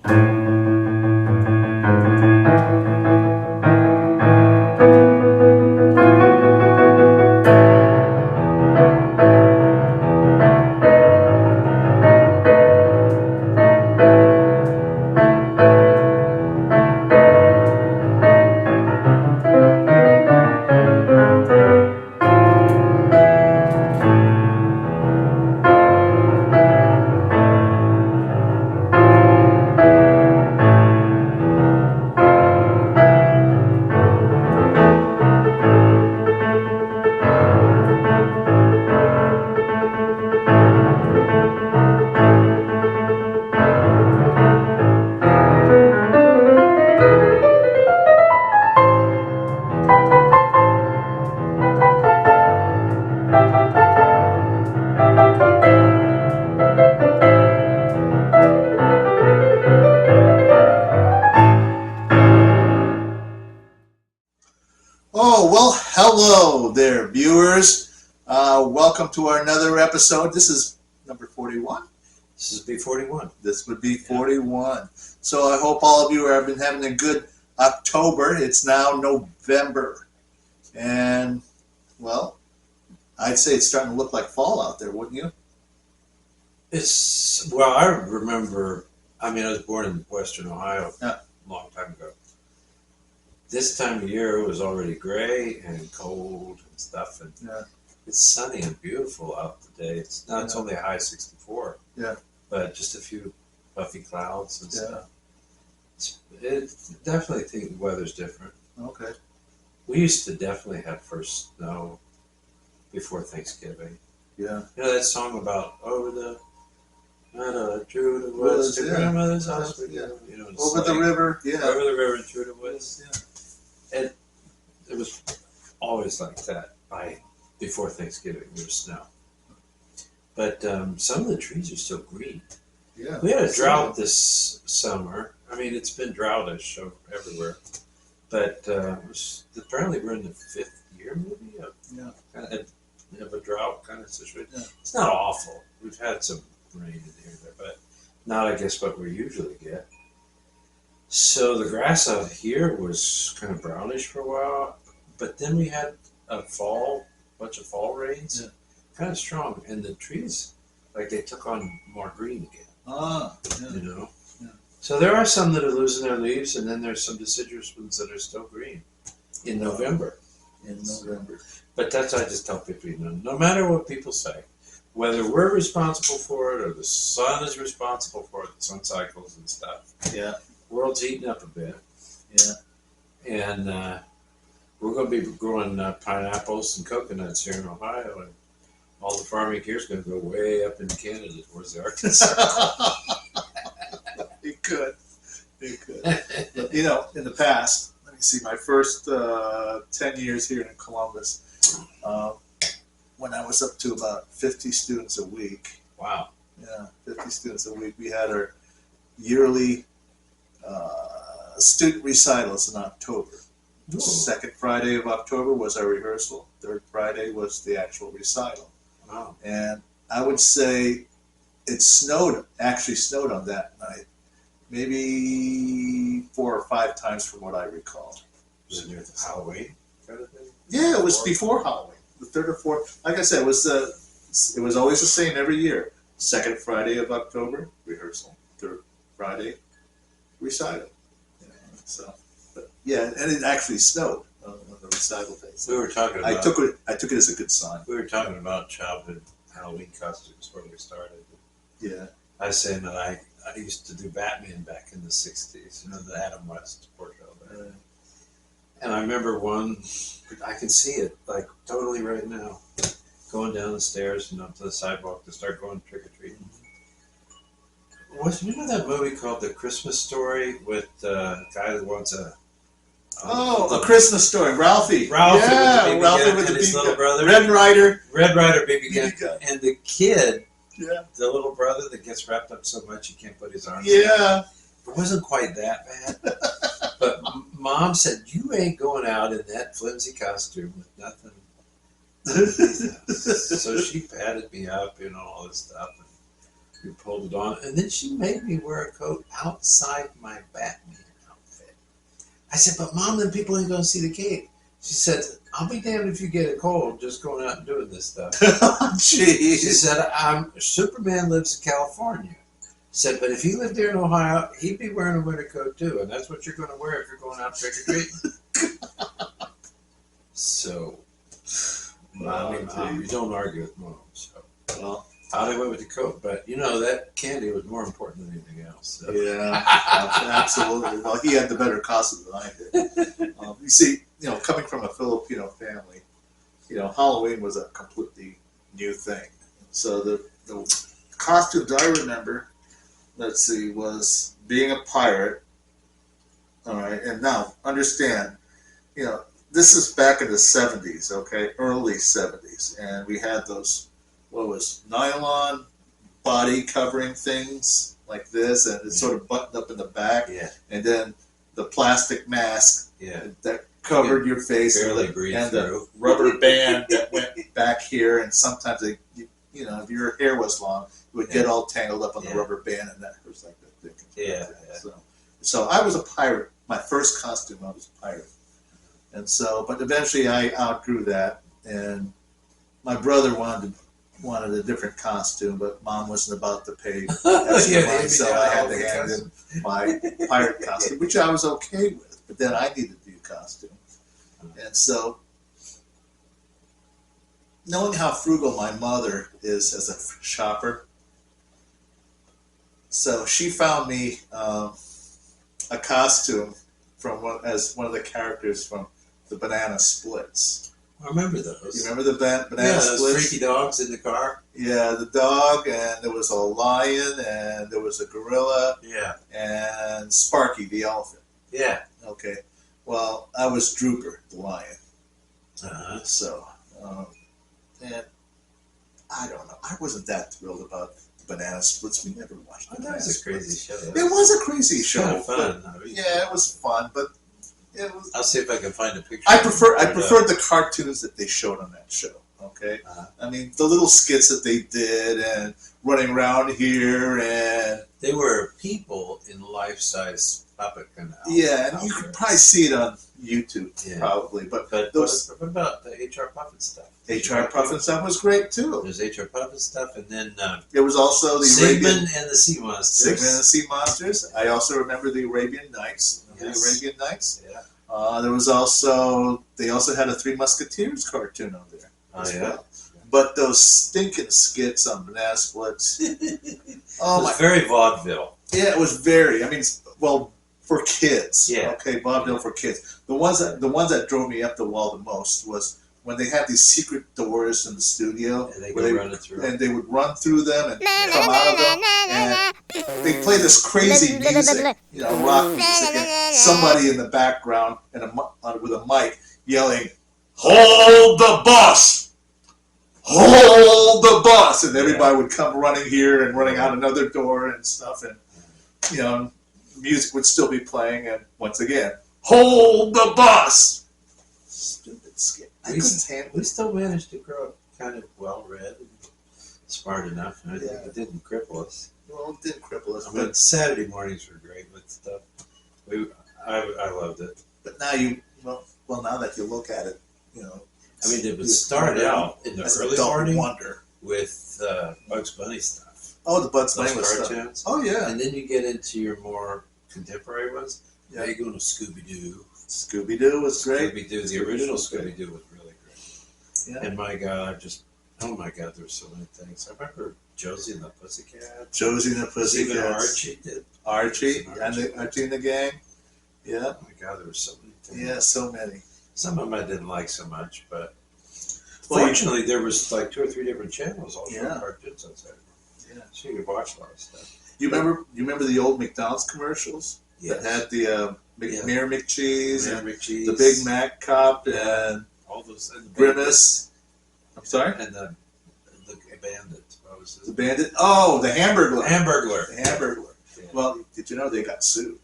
Oh, well, hello there, viewers. Welcome to our another episode. This is number 41. This is B41. This would be 41. So I hope all of you have been having a good October. It's now November. And, well, I'd say it's starting to look like fall out there, wouldn't you? Well, I remember, I was born in Western Ohio Yeah. a long time ago. This time of year it was already gray and cold and stuff, and Yeah. it's sunny and beautiful out today. It's only a high 64. Yeah. But just a few puffy clouds and Yeah. stuff. It definitely think the weather's different. Okay. We used to definitely have first snow before Thanksgiving. Yeah. You know that song about over the through the woods to Yeah. grandmother's house? Yeah. You know, Over the river. Yeah. Over the river and through the woods. Yeah. It was always like that before Thanksgiving. There was snow. But some of the trees are still green. Yeah. We had a drought this summer. It's been droutish everywhere. But apparently we're in the 5th year maybe of a drought kind of situation. Yeah. It's not awful. We've had some rain in here, but not, I guess, what we usually get. So the grass out here was kind of brownish for a while, but then we had a bunch of fall rains, kind of strong, and the trees, like they took on more green again. Ah, yeah. You know. Yeah. So there are some that are losing their leaves, and then there's some deciduous ones that are still green in November. But I just tell people, no matter what people say, whether we're responsible for it or the sun is responsible for it, the sun cycles and stuff. Yeah. World's heating up a bit. Yeah. And we're going to be growing pineapples and coconuts here in Ohio, and all the farming here is going to go way up into Canada towards the Arctic Circle. It could. But, in the past, let me see, my first 10 years here in Columbus, when I was up to about 50 students a week. Wow. Yeah, 50 students a week. We had our yearly student recitals in October. Ooh. Second Friday of October was our rehearsal. Third Friday was the actual recital. Wow. And I would say it actually snowed on that night, maybe 4 or 5 times from what I recall. Was it near the Halloween kind of thing? Yeah, it was before Halloween. The 3rd or 4th. Like I said, it was always the same every year. Second Friday of October, rehearsal. Third Friday, recital. But and it actually snowed on the recital day. So We were talking about. I took it as a good sign. We were talking about childhood Halloween costumes when we started. Yeah. I was saying that I used to do Batman back in the 60s, the Adam West portrait there. And I remember one, I can see it like totally right now, going down the stairs and up to the sidewalk to start going trick-or-treating. You know that movie called The Christmas Story with the guy that wants a Christmas Story. Ralphie. Ralphie Yeah, Ralphie with the his BB little brother. Red Ryder. Red Ryder BB gun. BB gun. And the kid, Yeah. the little brother that gets wrapped up so much he can't put his arms Yeah. It wasn't quite that bad. But Mom said, you ain't going out in that flimsy costume with nothing. So she patted me up, all this stuff. We pulled it on, and then she made me wear a coat outside my Batman outfit. I said, "But Mom, then people ain't gonna see the cape." She said, "I'll be damned if you get a cold just going out and doing this stuff." She Jeez. said, "Superman lives in California." Said, "But if he lived there in Ohio, he'd be wearing a winter coat too, and that's what you're going to wear if you're going out trick or treating." So, you don't argue with Mom. So, Well, I went with the coat, but that candy was more important than anything else. So. yeah, absolutely. Well, he had the better costume than I did. You see, coming from a Filipino family, Halloween was a completely new thing. So the costumes I remember, let's see, was being a pirate. All right, and now understand, this is back in the 70s, okay, early 70s, and we had those, nylon body covering things like this, and it's sort of buttoned up in the back, Yeah. and then the plastic mask Yeah. that covered your face, Barely and breathe the through. rubber band that went back here, and sometimes if your hair was long, it would get all tangled up on the rubber band, and that hurts like that thick. Yeah. So I was a pirate. My first costume, I was a pirate. And so, but eventually I outgrew that, and my brother wanted a different costume, but Mom wasn't about to pay extra money, so I had to hand him my pirate costume, which I was okay with. But then I needed a new costume, and so knowing how frugal my mother is as a shopper, so she found me a costume as one of the characters from the Banana Splits. I remember those. You remember the Banana those Splits? freaky dogs in the car. Yeah, the dog, and there was a lion, and there was a gorilla, Yeah. and Sparky the elephant. Yeah. Okay, well, I was Drooper the lion. Uh-huh. So, and I don't know. I wasn't that thrilled about Banana Splits. We never watched That Banana was a Splits. crazy show. It was a crazy show. Kind of fun. Yeah, it was fun, but it was. I'll see if I can find a picture. I preferred the cartoons that they showed on that show. Okay, I mean the little skits that they did and running around here, and they were people in life-size puppet kind of. Yeah, and you could probably see it on YouTube, Yeah. Probably. But those. What about the HR Puffin stuff? HR Puffin stuff was great too. There's HR Puffin stuff, and then it was also the Sigmund and the Sea Monsters. Sigmund and the Sea Monsters. I also remember the Arabian Nights. Yes. The Arabian Nights. Yeah. There was also they also had a Three Musketeers cartoon on there. Oh yeah. Well. But those stinking skits on Banana Splits. Oh my! Very vaudeville. Yeah, it was very. I mean, well, for kids. Yeah. Okay, vaudeville for kids. The ones that drove me up the wall the most was when they had these secret doors in the studio, And they would run through them and come out of them, and they play this crazy music, rock music, and somebody in the background with a mic yelling, "Hold the bus! Hold the bus!" And everybody would come running here and running out another door and stuff, and music would still be playing, and once again, hold the bus. Stupid skit. We still managed to grow up kind of well-read and smart enough, and I think it didn't cripple us. Well, it didn't cripple us. But Saturday mornings were great with stuff. I loved it. But now now that you look at it, I mean, it would start out in the early morning with Bugs Bunny stuff. Oh, the Bugs Bunny cartoons. Oh, yeah. And then you get into your more contemporary ones. Yeah. Now you go to Scooby-Doo. Scooby-Doo was great. Scooby-Doo, the original Scooby-Doo was really great. Yeah. And my God, oh my God, there were so many things. I remember Josie and the Pussycat. Josie and the Pussycat. Even Archie did. Archie and the gang. Yeah. Oh my God, there were so many things. Yeah, so many. Some of them I didn't like so much, but fortunately there was like 2 or 3 different channels all showing cartoons on Saturday. Yeah. So you could watch a lot of stuff. You remember the old McDonald's commercials that had the Mayor McCheese and the Big Mac Cop and all those Grimace. I'm sorry? And the Bandit. What was it? The Bandit? Oh, the Hamburglar. The Hamburglar. Yeah. Well, did you know they got sued?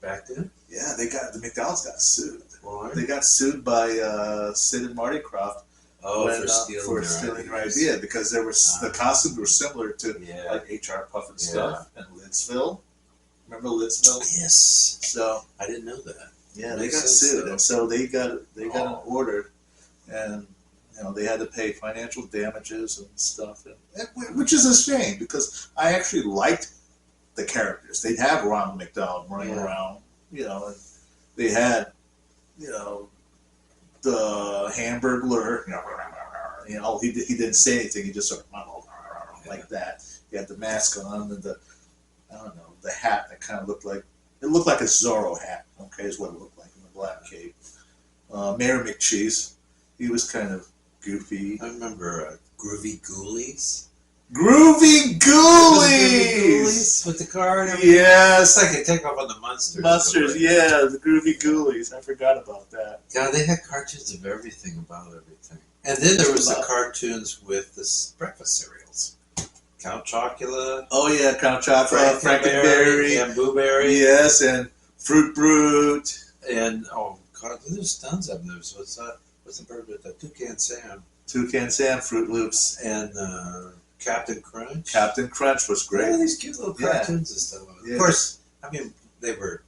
Back then? Yeah, the McDonald's got sued. Why? They got sued by Sid and Marty Krofft Oh, when, for stealing for their stealing their ideas. idea because there was the costumes were similar to Yeah. like HR Puff and Yeah. stuff and Lidsville. Remember Lidsville? Yes. So I didn't know that. yeah, they Makes got sense, sued, though. and so they got an Oh. order, and they had to pay financial damages and stuff, which is a shame because I actually liked the characters. They'd have Ronald McDonald running Yeah. around, and they had, the Hamburglar, he didn't say anything. He just sort of like that. He had the mask on and the hat that kind of looked like a Zorro hat. Okay, is what it looked like in the black cape. Mayor McCheese, he was kind of goofy. I remember Groovy Ghoulies. Groovy Ghoulies with the car and everything. Yes, It's like a takeoff on the Munsters. Monsters. Yeah, the Groovy Ghoulies. I forgot about that. Yeah, they had cartoons of everything about everything. And then there was the cartoons with the breakfast cereals. Count Chocula. Oh yeah, Count Chocula, Frankenberry, and Blueberry. Yes, and Fruit Brute. And oh god, there's tons of them. So what's the bird with the Toucan Sam? Toucan Sam, Fruit Loops, and Captain Crunch. Captain Crunch was great. All these cute little cartoons and stuff. Yeah. Of course, I mean they were,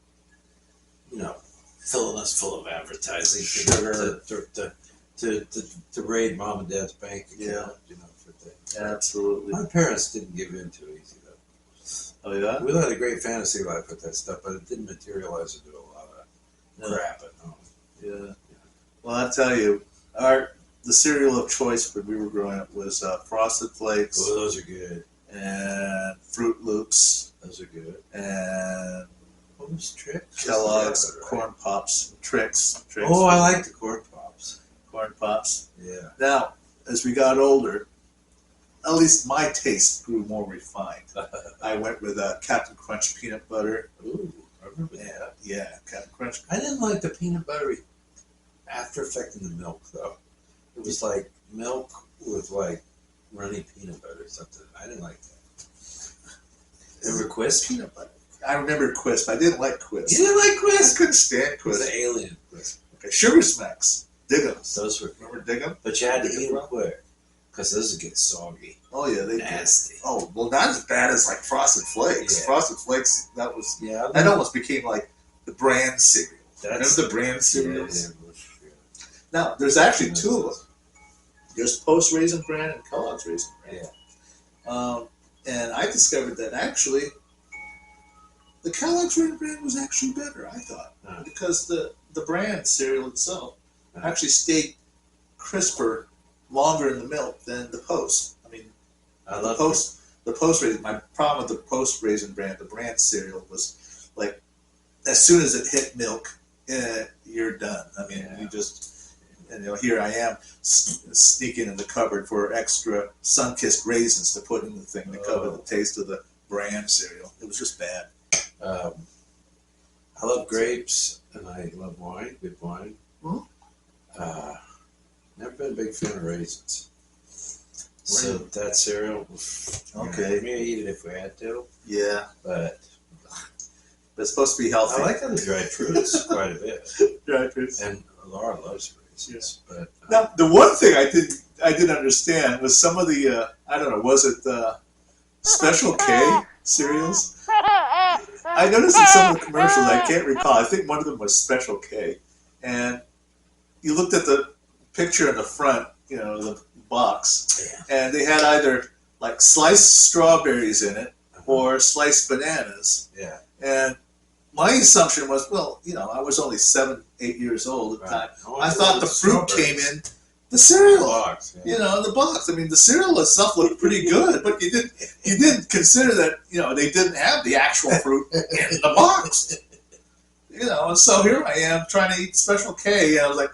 filling us full of advertising Sure. to raid mom and dad's bank account. Yeah. For things. Absolutely. My parents didn't give in too easy though. Oh yeah. We led a great fantasy life with that stuff, but it didn't materialize into a lot of crap at home. Yeah. Well, I'll tell you, the cereal of choice when we were growing up was Frosted Flakes. Oh, those are good. And Fruit Loops. Those are good. And what was Trix? Kellogg's Right? Corn Pops. Trix. Oh, I like the Corn Pops. Corn Pops. Yeah. Now, as we got older, at least my taste grew more refined. I went with Captain Crunch peanut butter. Ooh, I remember that. Yeah, Captain Crunch. I didn't like the peanut buttery after effect in the milk though. It was like milk with like runny peanut butter or something. I didn't like that. Remember Quisp? Peanut butter. I remember Quisp. I didn't like Quisp. You didn't like I Quisp? couldn't stand It was Quisp. an alien Quisp. Okay, Sugar Smacks. Diggums. Those were, Remember Diggum? but you had to eat them quick because those would get soggy, Oh yeah, they nasty. did. Oh well, not as bad as like Frosted Flakes. Yeah. Frosted Flakes. That Yeah, almost became like the brand cereal. Remember the brand cereals? Yeah. Now there's actually two of them. There's Post Raisin Bran and Kellogg's Raisin Bran. Yeah. And I discovered that actually the Kellogg's Raisin Bran was actually better. I thought because the brand cereal itself actually stayed crisper longer in the milk than the Post. I mean, I the love Post Raisin. My problem with the Post Raisin Bran, the brand cereal, was like as soon as it hit milk, you're done. I mean, you just. And here I am sneaking in the cupboard for extra sun-kissed raisins to put in the thing to cover the taste of the brand cereal. It was just bad. I love grapes and I love wine, good wine. Never been a big fan of raisins. So that cereal, Okay. we may eat it if we had to, Yeah, but it's supposed to be healthy. I like other dried fruits quite a bit. Dried fruits. And Laura loves raisins. But Now, the one thing I didn't understand was some of the I don't know, was it Special K cereals? I noticed in some of the commercials, I can't recall. I think one of them was Special K, and you looked at the picture in the front, the box, and they had either like sliced strawberries in it or sliced bananas. Yeah. And my assumption was, well, I was only 7, 8 years old at the time. I thought the fruit came in the cereal box. the box. I mean, the cereal itself looked pretty good, but you didn't consider that they didn't have the actual fruit in the box. And so here I am trying to eat Special K, and I was like,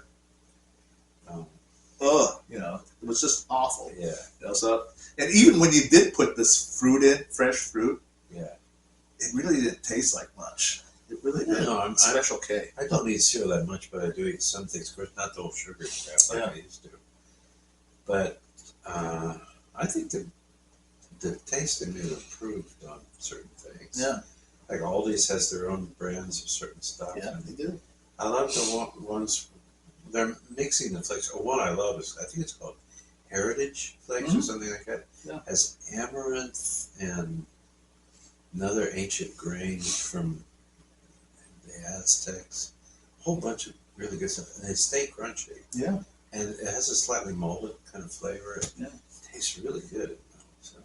it was just awful. Yeah. So, and even when you did put this fruit in, fresh fruit, it really didn't taste like much. It really didn't. No, Special K. I don't eat cereal that much, but I do eat some things. Of course, not the whole sugar crap like I used to. But I think the taste in it improved on certain things. Yeah. Like Aldi's has their own brands of certain stuff. Yeah, they do. I love the ones they're mixing the flakes. Oh, one I love is, I think it's called Heritage Flakes or something like that. Yeah. Has amaranth and another ancient grain from the Aztecs. A whole bunch of really good stuff. And they stay crunchy. Yeah. And it has a slightly malted kind of flavor. Yeah. It tastes really good. So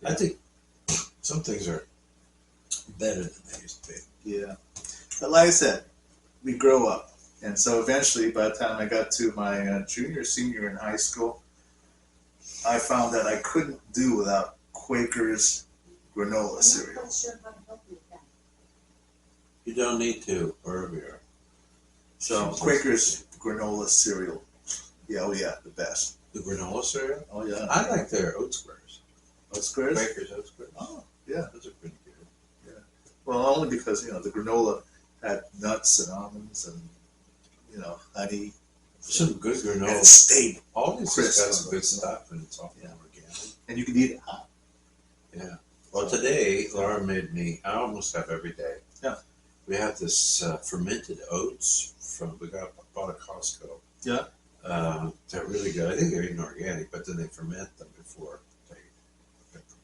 I think some things are better than they used to be. Yeah. But like I said, we grow up. And so eventually, by the time I got to my junior, senior in high school, I found that I couldn't do without Quaker's granola cereal. You don't need to, wherever you are. So Quaker's granola cereal. Yeah, oh yeah, the best. The granola cereal? Oh yeah. I like their oat squares. Oat squares? Quaker's oat squares. Oh, yeah. Those are pretty good. Yeah. Well, only because, the granola had nuts and almonds and, honey. Some good And granola. it stayed All this crisp. has got some good stuff, and it's all organic. And you can eat it hot. Yeah. Well, today, Laura made me, I almost have every day. Yeah. We have this fermented oats we bought at Costco. Yeah. They're really good. I think they're even organic, but then they ferment them before they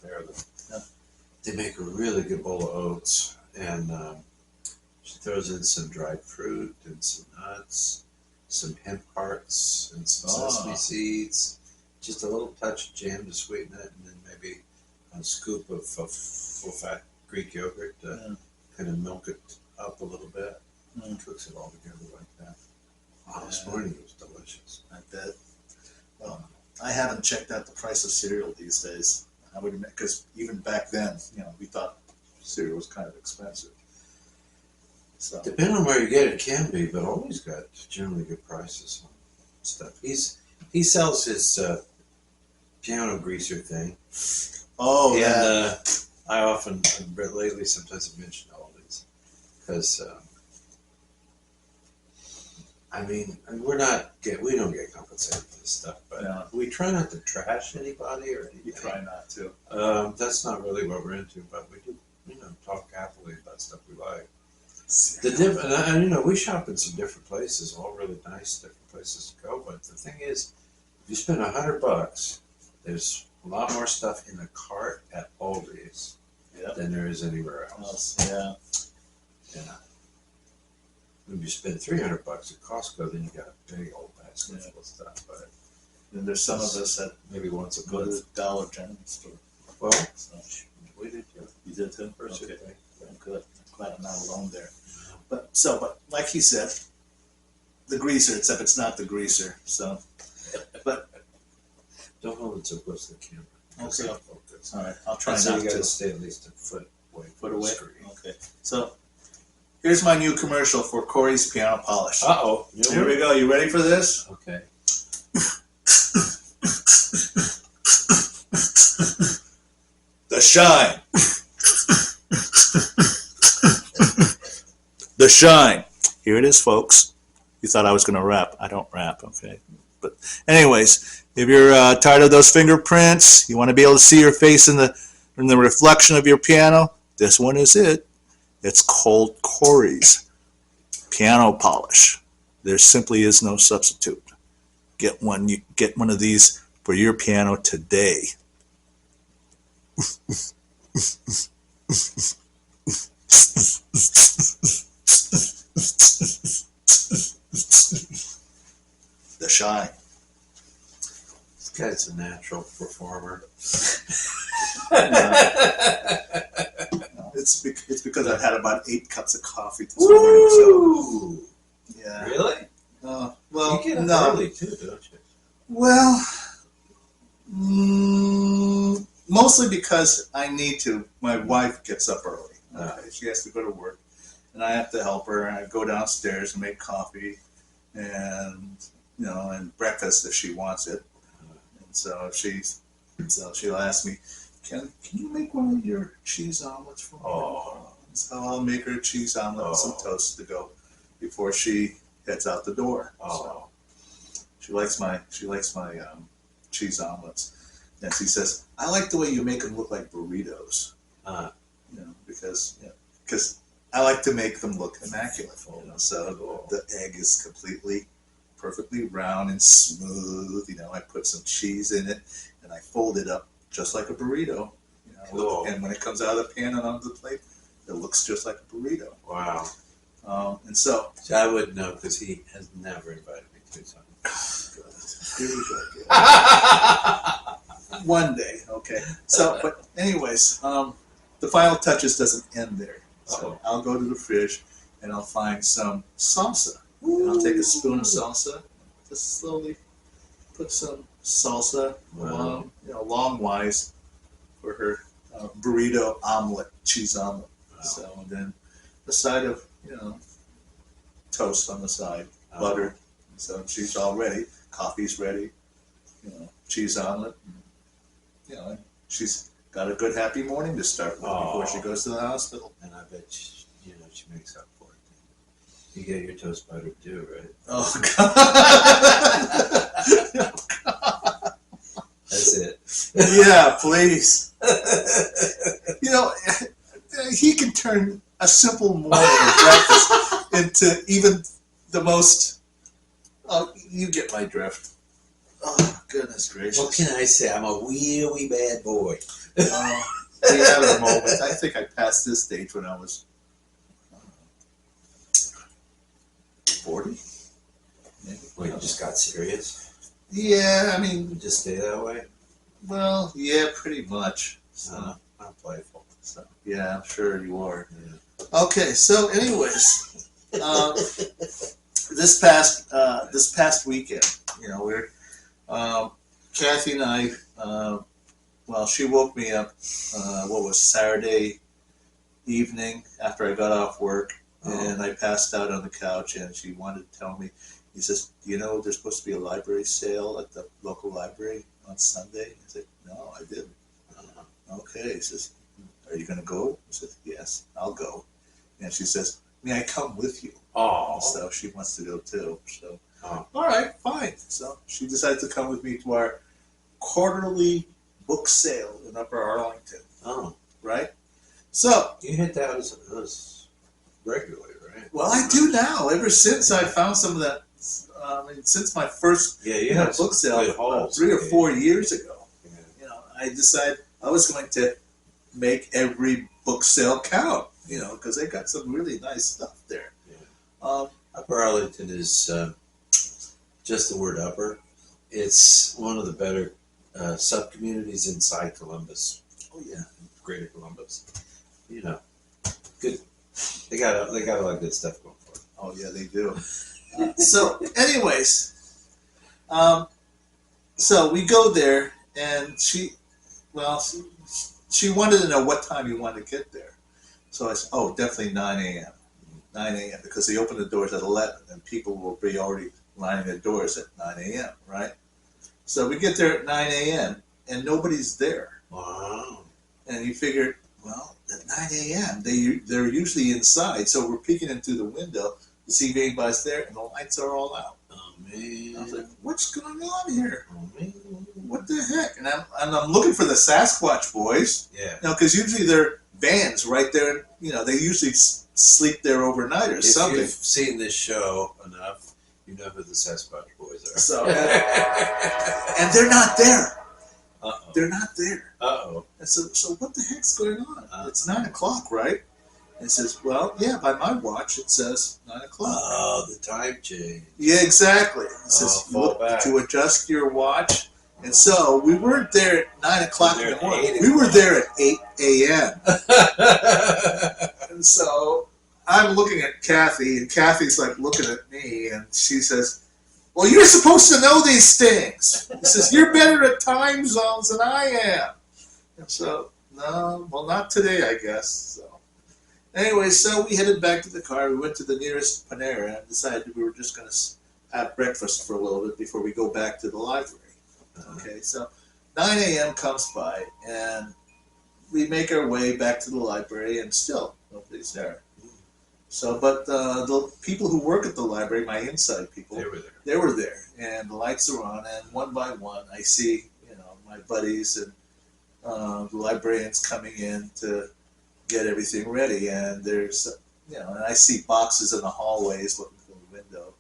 prepare them. Yeah. They make a really good bowl of oats, and she throws in some dried fruit and some nuts, some hemp hearts, and some sesame seeds. Just a little touch of jam to sweeten it, and then maybe a scoop of full-fat Greek yogurt to kind of milk it up a little bit. Cooks it all together like that. Wow, this morning it was delicious. I bet. Well, I haven't checked out the price of cereal these days. I would admit, because even back then, we thought cereal was kind of expensive. So Depending on where you get it, can be, but always got generally good prices on stuff. He sells his piano greaser thing. Oh, and, yeah. I often, lately, sometimes I mention all these because, we don't get compensated for this stuff, but we try not to trash anybody or anything. You try not to. That's not really what we're into, but we do, talk happily about stuff we like. We shop in some different places, all really nice different places to go. But the thing is, if you spend $100, there's a lot more stuff in the cart at Aldi's than there is anywhere else. Yeah. Yeah. When you spend $300 at Costco, then you got a big old basket full of stuff. But And there's some of us that maybe once a go to month. the Dollar General store. Well, So, we did too. you did too? First Okay. thing. Good. I'm glad I'm not alone there. But like he said, the greaser, except it's not the greaser. So, but Don't hold it so close to the camera. Okay. I'll focus. all right, I'll try So not you got to. to stay at least a foot away. Put from the away. screen. Okay. So, here's my new commercial for Corey's Piano Polish. Uh-oh. Here we go. You ready for this? Okay. The shine. The shine. Here it is, folks. You thought I was going to rap. I don't rap, okay? But anyways, if you're tired of those fingerprints, you want to be able to see your face in the reflection of your piano, this one is it. It's called Corey's Piano Polish. There simply is no substitute. Get one of these for your piano today. The shine. This guy's a natural performer. It's because I've had about 8 cups of coffee this morning. So, yeah. Really? Well, You get up no. early too, don't you? Well, mostly because I need to. My wife gets up early. Okay? She has to go to work, and I have to help her. And I go downstairs and make coffee, and and breakfast if she wants it. And so she'll ask me, "Can you make one of your cheese omelets for me?" Oh. So I'll make her a cheese omelet and some toast to go before she heads out the door. So she likes my cheese omelets, and she says, "I like the way you make them look like burritos." Because I like to make them look immaculate. So the egg is completely perfectly round and smooth. I put some cheese in it, and I fold it up just like a burrito. Cool. And when it comes out of the pan and onto the plate, it looks just like a burrito. Wow. And so I wouldn't know because he has never invited me to something. here we go. One day, okay. So, but anyways, the final touches doesn't end there. So I'll go to the fridge and I'll find some salsa. And I'll take a spoon of salsa, just slowly put some salsa along, long-wise for her burrito omelet, cheese omelet. Wow. So and then a side of, toast on the side, butter. So she's all ready. Coffee's ready. Cheese omelet. And she's got a good happy morning to start with before she goes to the hospital. And I bet she makes up for it. You get your toast buttered too, right? Oh God! That's it. Yeah, please. He can turn a simple morning breakfast into even the most. You get my drift. Oh, goodness gracious. What can I say? I'm a wee bad boy. We had our moments. I think I passed this stage when I was 40. Maybe. Wait, you just got serious? Yeah, I mean. You just stay that way? Well, yeah, pretty much. So, I'm playful. So, yeah, I'm sure you are. Yeah. Okay, so anyways, this past weekend, we're Kathy and I. She woke me up. Saturday evening after I got off work, and I passed out on the couch, and she wanted to tell me. He says, there's supposed to be a library sale at the local library on Sunday. I said, no, I didn't. Okay. He says, are you going to go? I said, yes, I'll go. And she says, may I come with you? Oh. So she wants to go too. So, all right, fine. So she decided to come with me to our quarterly book sale in Upper Arlington. Oh. Right? So. You hit that as regularly, right? Well, I do now. Ever since I found some of that, since my first book sale 3 or 4 years ago, I decided I was going to make every book sale count, because they got some really nice stuff there. Yeah. Upper Arlington is just the word upper. It's one of the better sub-communities inside Columbus. Oh, yeah. Greater Columbus. Good. They got a lot of good stuff going for it. Oh, yeah, they do. So, anyways, so we go there, and she wanted to know what time you wanted to get there. So I said, definitely 9 a.m. 9 a.m. because they open the doors at 11, and people will be already lining their doors at 9 a.m., right? So we get there at 9 a.m., and nobody's there. Wow. And you figure, at 9 a.m., they're usually inside, so we're peeking in through the window to see if anybody's there, and the lights are all out. Oh, man. I was like, what's going on here? Oh, man. What the heck? And I'm looking for the Sasquatch boys. Yeah. Because usually they're vans right there. They usually sleep there overnight or something. If you've seen this show enough, you know who the Sasquatch boys are. So, and they're not there. Uh-oh. They're not there. Uh-oh. And so what the heck's going on? It's 9 o'clock, right? And it says, by my watch, it says 9 o'clock. Oh, the time change. Yeah, exactly. It says, fall back. To adjust your watch. And so we weren't there at 9 o'clock in the morning. We were o'clock. there at 8 a.m. And so I'm looking at Kathy, and Kathy's like looking at me, and she says, well, you're supposed to know these things. He says, you're better at time zones than I am. And so, no, not today, I guess. So, anyway, so we headed back to the car. We went to the nearest Panera and decided we were just going to have breakfast for a little bit before we go back to the library. Okay, so 9 a.m. comes by, and we make our way back to the library, and still nobody's there. So, but the people who work at the library, my inside people, they were there, and the lights are on, and one by one, I see, my buddies and the librarians coming in to get everything ready, and there's, and I see boxes in the hallways looking through the window,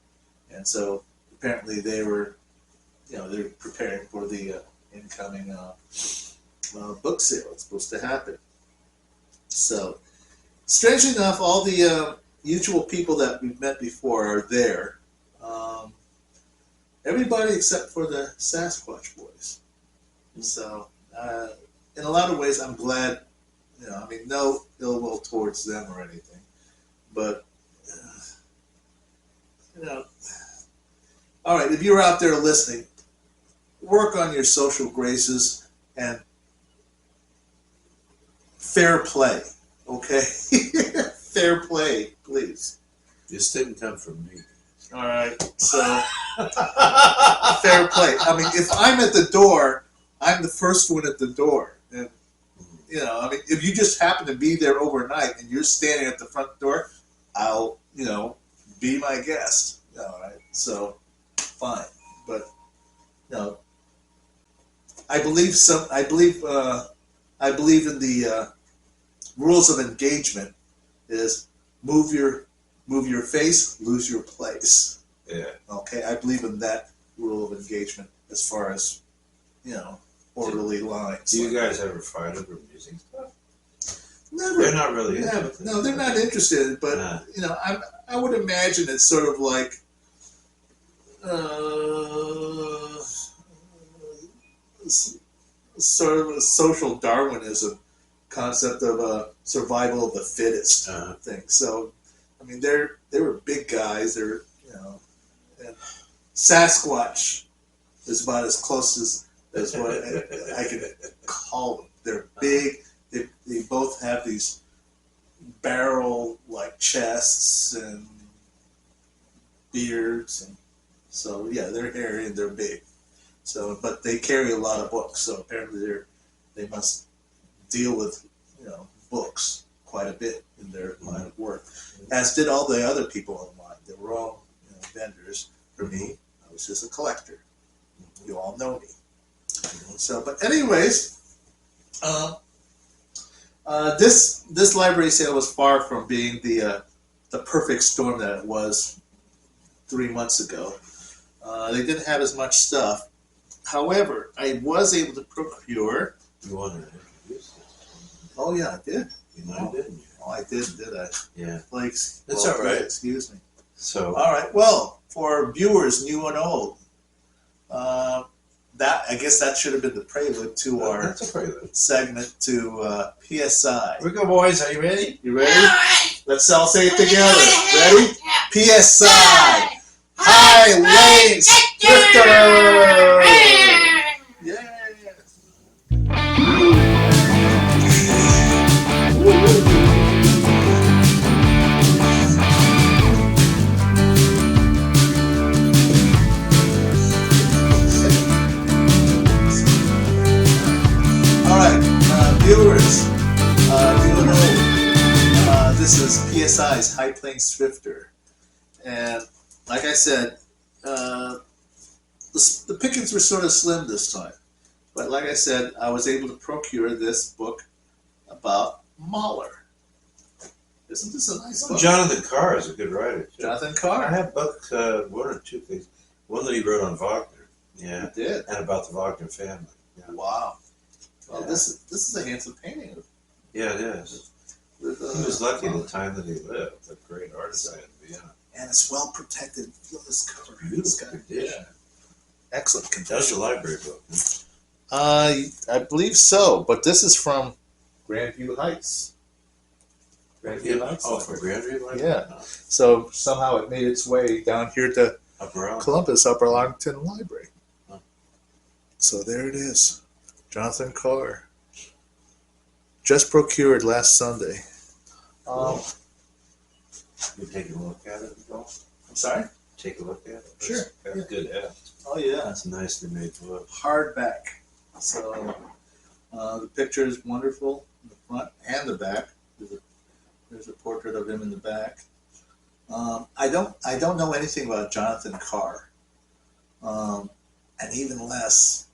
and so apparently they were, they're preparing for the incoming book sale. It's supposed to happen. So, strangely enough, all the usual people that we've met before are there. Everybody except for the Sasquatch Boys. So, in a lot of ways, I'm glad. No ill will towards them or anything, but all right. If you're out there listening, work on your social graces and fair play. Okay, fair play, please. This didn't come from me. All right, so fair play. I mean, if I'm at the door, I'm the first one at the door. And, if you just happen to be there overnight and you're standing at the front door, I'll, be my guest. All right, so fine. But, I believe in the rules of engagement is move your face, lose your place. Yeah. Okay, I believe in that rule of engagement as far as, orderly lines. Do you guys ever fight over music stuff? Never. They're not really Never. interested. No, they're not interested. But I would imagine it's sort of like, sort of a social Darwinism concept of survival of the fittest thing. So, I mean, they were big guys. They're and Sasquatch is about as close as what I can call them. They're big. They both have these barrel-like chests and beards, and so they're hairy and they're big. So, but they carry a lot of books. So apparently they must deal with books quite a bit in their line of work, as did all the other people in line. They were all vendors. For me, I was just a collector. You all know me. So, but anyways, this library sale was far from being the perfect storm that it was 3 months ago. They didn't have as much stuff. However, I was able to procure. You wanted to introduce this? Oh yeah, I did. Didn't you? Oh, I did I? Yeah. Like, That's all right. Excuse me. So. All right. Well, for viewers new and old, that I guess that should have been the prelude to our That's a prelude. segment to PSI. Here we go, boys. Are you ready? You ready? Let's all say it together. Ready? PSI. Highway Drifter. Yeah. Viewers, this is PSI's High Plains Drifter, and like I said, the pickings were sort of slim this time, but like I said, I was able to procure this book about Mahler. Isn't this a nice book? Jonathan Carr is a good writer, too. Jonathan Carr. I have books, one or two things. One that he wrote on Wagner. Yeah. He did. And about the Wagner family. Yeah. Wow. Well, this is a handsome painting of. Yeah, it is. He was lucky the time that he lived. A great artist in Vienna. And it's well protected. Look at this cover. Beautiful condition. Excellent condition. That's a library book. I believe so, but this is from Grandview Heights. Grandview Heights. Oh, from Grandview Heights? Yeah. So somehow it made its way down here to Columbus, Upper Arlington Library. Huh. So there it is. Jonathan Carr. Just procured last Sunday. You take a look at it, Bill? I'm sorry? Take a look at it? Sure. That's good heft. Oh, yeah. That's a nicely made book. Hardback. So the picture is wonderful in the front and the back. There's a portrait of him in the back. I don't know anything about Jonathan Carr, and even less.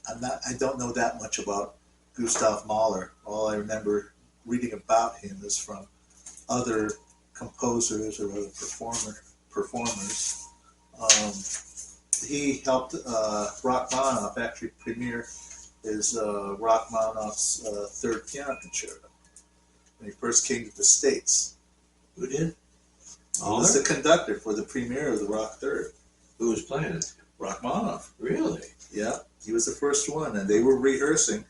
I don't know that much about Gustav Mahler. All I remember reading about him is from other composers or other performers. he helped Rachmaninoff actually premiere his Rachmaninoff's third piano concerto when he first came to the States. Who did? He was the conductor for the premiere of the Rock Third. Who was playing it? Rachmaninoff. Really? Yeah, he was the first one, and they were rehearsing,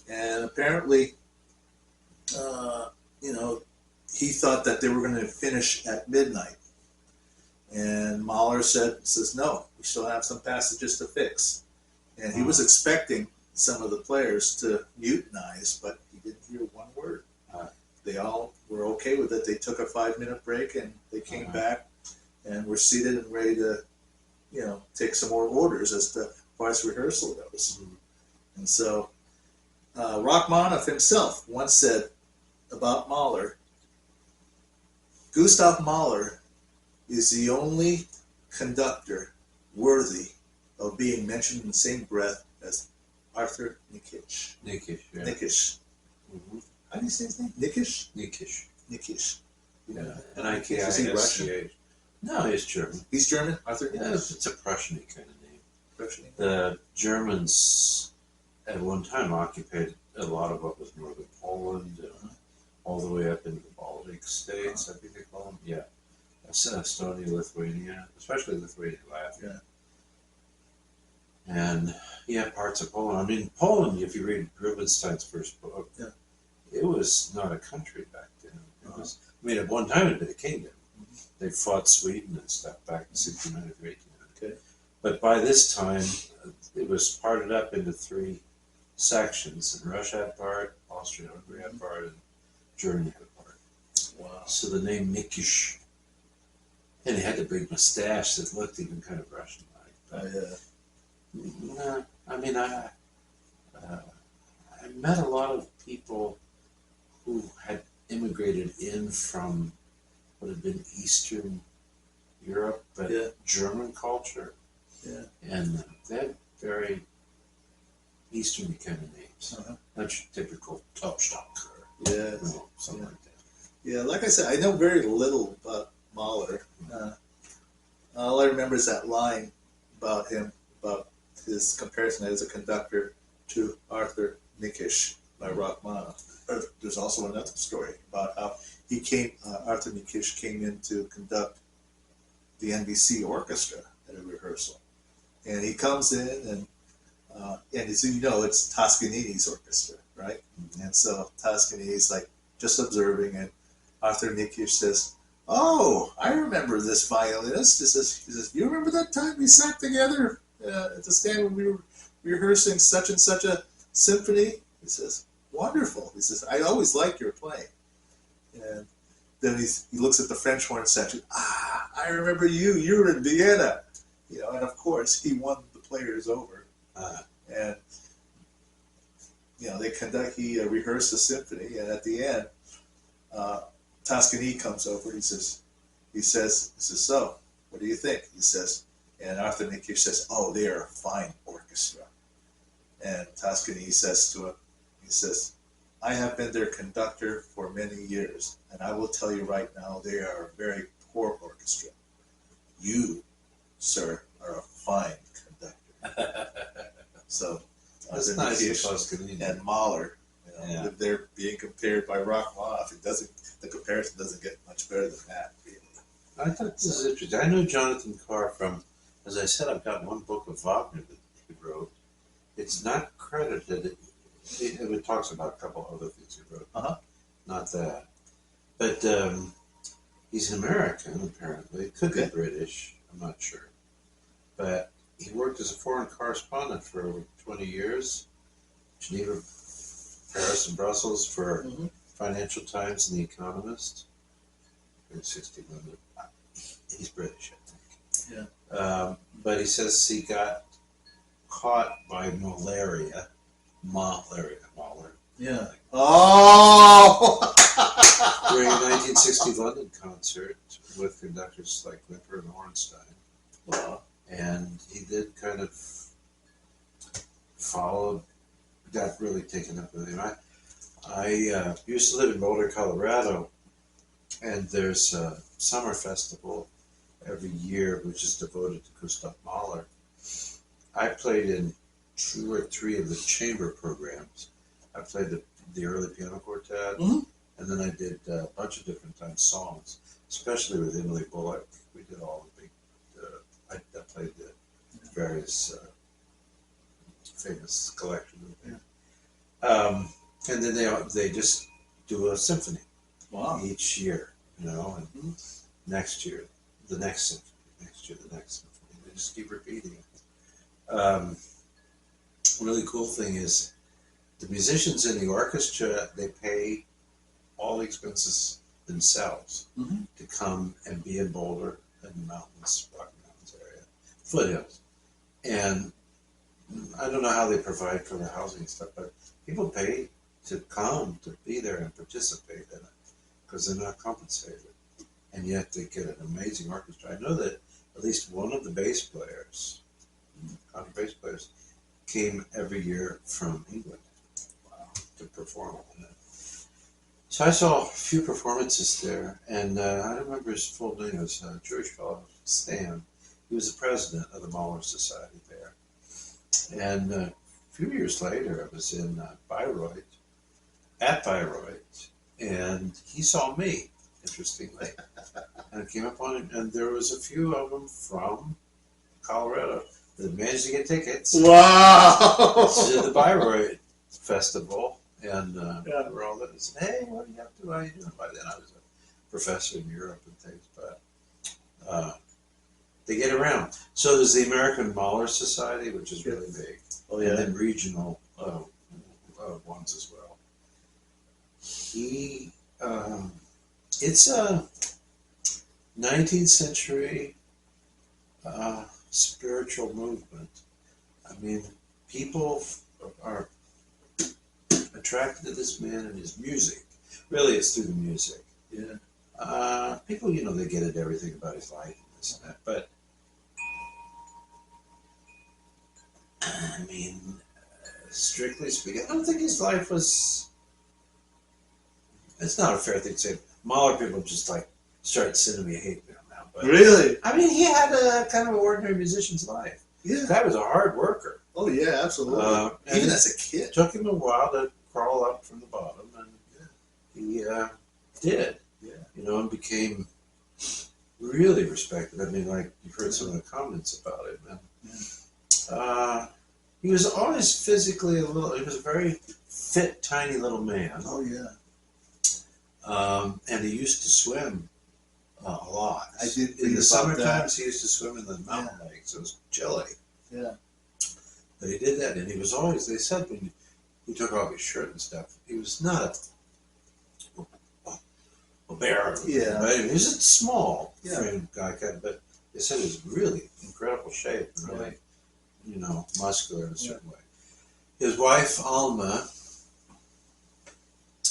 and apparently, he thought that they were going to finish at midnight, and Mahler says no, we still have some passages to fix, and he was expecting some of the players to mutinize, but he didn't hear one word. They all were okay with it. They took a 5-minute break, and they came back, and were seated and ready to, take some more orders as far as rehearsal goes. And so Rachmaninoff himself once said about Mahler, Gustav Mahler is the only conductor worthy of being mentioned in the same breath as Arthur Nikisch. Nikisch, yeah. Nikisch. How do you say his name? Nikisch? Nikisch. Nikisch. Yeah. Is he Russian? No, he's German. He's German? Arthur? Yeah, it's a Prussian-y kind of name. Prussian? The Germans at one time occupied a lot of what was northern Poland, all the way up into the Baltic states, I think they call them. Yeah. Estonia, Lithuania, especially Lithuania, Latvia. Yeah. And, parts of Poland. I mean, Poland, if you read Rubinstein's first book, it was not a country back then. It was, at one time it had been a kingdom. They fought Sweden and stuff back in 1600 or 1800. Okay. But by this time, it was parted up into 3 sections, and Russia had part, Austria-Hungary had part, and Germany had a part. Wow. So the name Nikisch, and he had the big mustache that looked even kind of Russian-like. I met a lot of people who had immigrated in from what had been Eastern Europe, but German culture. Yeah. And they had very Eastern kind of names. Not your typical Topstock or something like that. Yeah, like I said, I know very little about Mahler. All I remember is that line about him, about his comparison as a conductor to Arthur Nikisch by Rachmaninoff. There's also another story about how Arthur Nikisch came in to conduct the NBC orchestra at a rehearsal. And he comes in, and as you know, it's Toscanini's orchestra, right? And so Toscanini's like just observing, and Arthur Nikisch says, "Oh, I remember this violinist." He says, "You remember that time we sat together at the stand when we were rehearsing such and such a symphony?" He says, "Wonderful." He says, "I always liked your playing." And then he looks at the French horn section. I remember you. You were in Vienna. And of course he won the players over. And he rehearsed the symphony, and at the end, Toscanini comes over. He says, "So, what do you think?" He says, and Arthur Nikisch says, "Oh, they are a fine orchestra." And Toscanini says to him, he says, "I have been their conductor for many years, and I will tell you right now, they are a very poor orchestra. You, sir, are a fine conductor." So, that's nice. Toscanini and Mahler, they're being compared by Rachmaninoff. The comparison doesn't get much better than that, really. I thought this is interesting. I know Jonathan Carr from, as I said, I've got one book of Wagner that he wrote. It's not credited. It talks about a couple other things he wrote. Not that. But he's an American, apparently. Could be British. I'm not sure. But he worked as a foreign correspondent for over 20 years. Geneva, Paris, and Brussels for Financial Times and The Economist. 60 London. He's British, I think. Yeah. But he says he got caught by malaria. Mahler. Yeah. Oh! During a 1960 London concert with conductors like Wimper and Ornstein. Wow. And he did kind of got really taken up with him. I used to live in Boulder, Colorado, and there's a summer festival every year which is devoted to Gustav Mahler. I played in 2 or 3 of the chamber programs. I played the early piano quartet, Mhm. and then I did a bunch of different times songs, especially with Emily Bullock. We did all the big. I played the various famous collections of them. And then they just do a symphony Wow. each year, you know, and next year the next symphony, next year the next symphony. They just keep repeating it. Really cool thing is the musicians in the orchestra, they pay all the expenses themselves Mhm. to come and be in Boulder and the mountains, Rocky Mountains area, foothills. And I don't know how they provide for the housing and stuff, but people pay to come to be there and participate in it because they're not compensated. And yet they get an amazing orchestra. I know that at least one of the bass players, contrabass players, came every year from England to perform in it. So I saw a few performances there, and I don't remember his full name. It was a Jewish fellow, Stan. He was the president of the Mahler Society there. And a few years later, I was in Bayreuth, and he saw me, interestingly. And I came up on him, and there was a few of them from Colorado that managed to get tickets Wow. to the Bayreuth Festival. And Yeah. we were all there and said, hey, what are you up to? How are you doing? By then I was a professor in Europe and things, but they get around. So there's the American Mahler Society, which is really big. Oh And yeah. then regional ones as well. It's a 19th century spiritual movement. I mean, people are attracted to this man and his music. Really, it's through the music. Yeah. People, you know, they get at everything about his life and this and that, but I mean, strictly speaking, I don't think his life was. It's not a fair thing to say. Mahler people just like start sending me hate mail now, but Really? I mean, he had a kind of an ordinary musician's life. Yeah. The guy was a hard worker. Oh yeah, absolutely. And Even as a kid. It took him a while to crawl up from the bottom, and he did. Yeah. You know, and became really respected. I mean, like you've heard some of the comments about him, and he was always physically a little. He was a very fit, tiny little man. Oh yeah. And he used to swim a lot. I did In read the about summer that. times, he used to swim in the mountain lakes. It was chilly. Yeah. But he did that, and he was always. They said when he took off his shirt and stuff, he was not a bear. Yeah. But he was a small Yeah. frame guy, but they said he was really incredible shape and really, you know, muscular in a certain way. His wife Alma.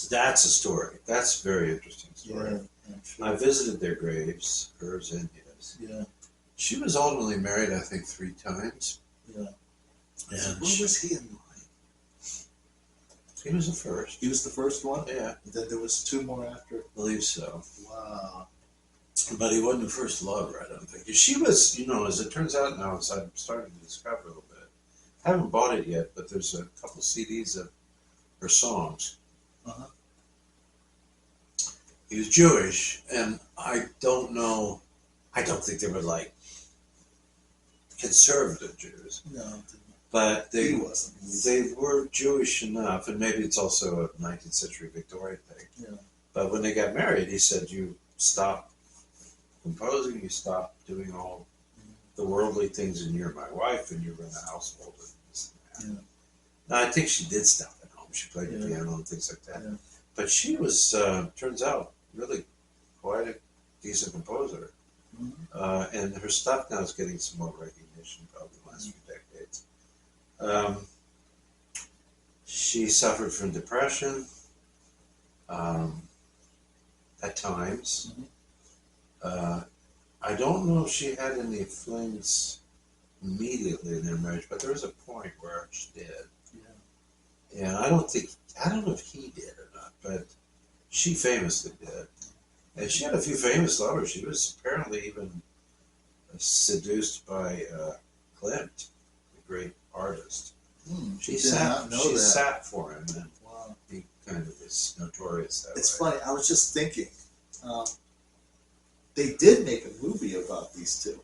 That's a story. That's a very interesting story. Yeah. Sure. I visited their graves, hers and his. Yeah. She was ultimately married, I think, 3 times. Yeah. And Where was he in line? he was the first. He was the first one? Yeah, Then there was 2 more after? I believe so. Wow. But he wasn't the first lover, I don't think. She was, you know, as it turns out now, as I'm starting to discover a little bit. I haven't bought it yet, but there's a couple CDs of her songs. Uh-huh. He was Jewish, and I don't know, I don't think they were like conservative Jews, No, but he they wasn't. were Jewish enough, and maybe it's also a 19th century Victorian thing. Yeah. But when they got married, he said, you stop composing, you stop doing all the worldly things, and you're my wife, and you run the household, and this and that. Yeah. Now, I think she did stuff at home. She played the Yeah. piano and things like that. Yeah. But she was, turns out, really quite a decent composer. Mhm. And her stuff now is getting some more recognition probably in the last few decades. She suffered from depression at times. Mhm. I don't know if she had any flings immediately in their marriage, but there was a point where she did. Yeah. And I don't know if he did or not, but she famously did. And she had a few famous lovers. She was apparently even seduced by Klimt, the great artist. She did sat. not know She that. sat for him, and Wow. he kind of is notorious that It's way. funny. I was just thinking, they did make a movie about these two.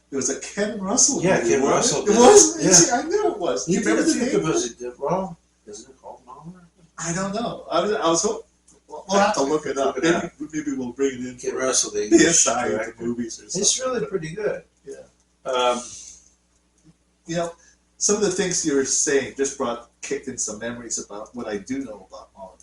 It was a Ken Russell Yeah, movie. Ken wasn't Russell It did was. it. Yeah. See, I knew it was. Do He you did remember a the few name? composers. Well, isn't it called Mahler? I don't know. I was hoping. We'll have to look it up. Look it up. Maybe we'll bring it in. Ken for Russell, the English PSI into director. movies or something. It's really pretty good. Yeah. You know, some of the things you were saying just kicked in some memories about what I do know about Mahler.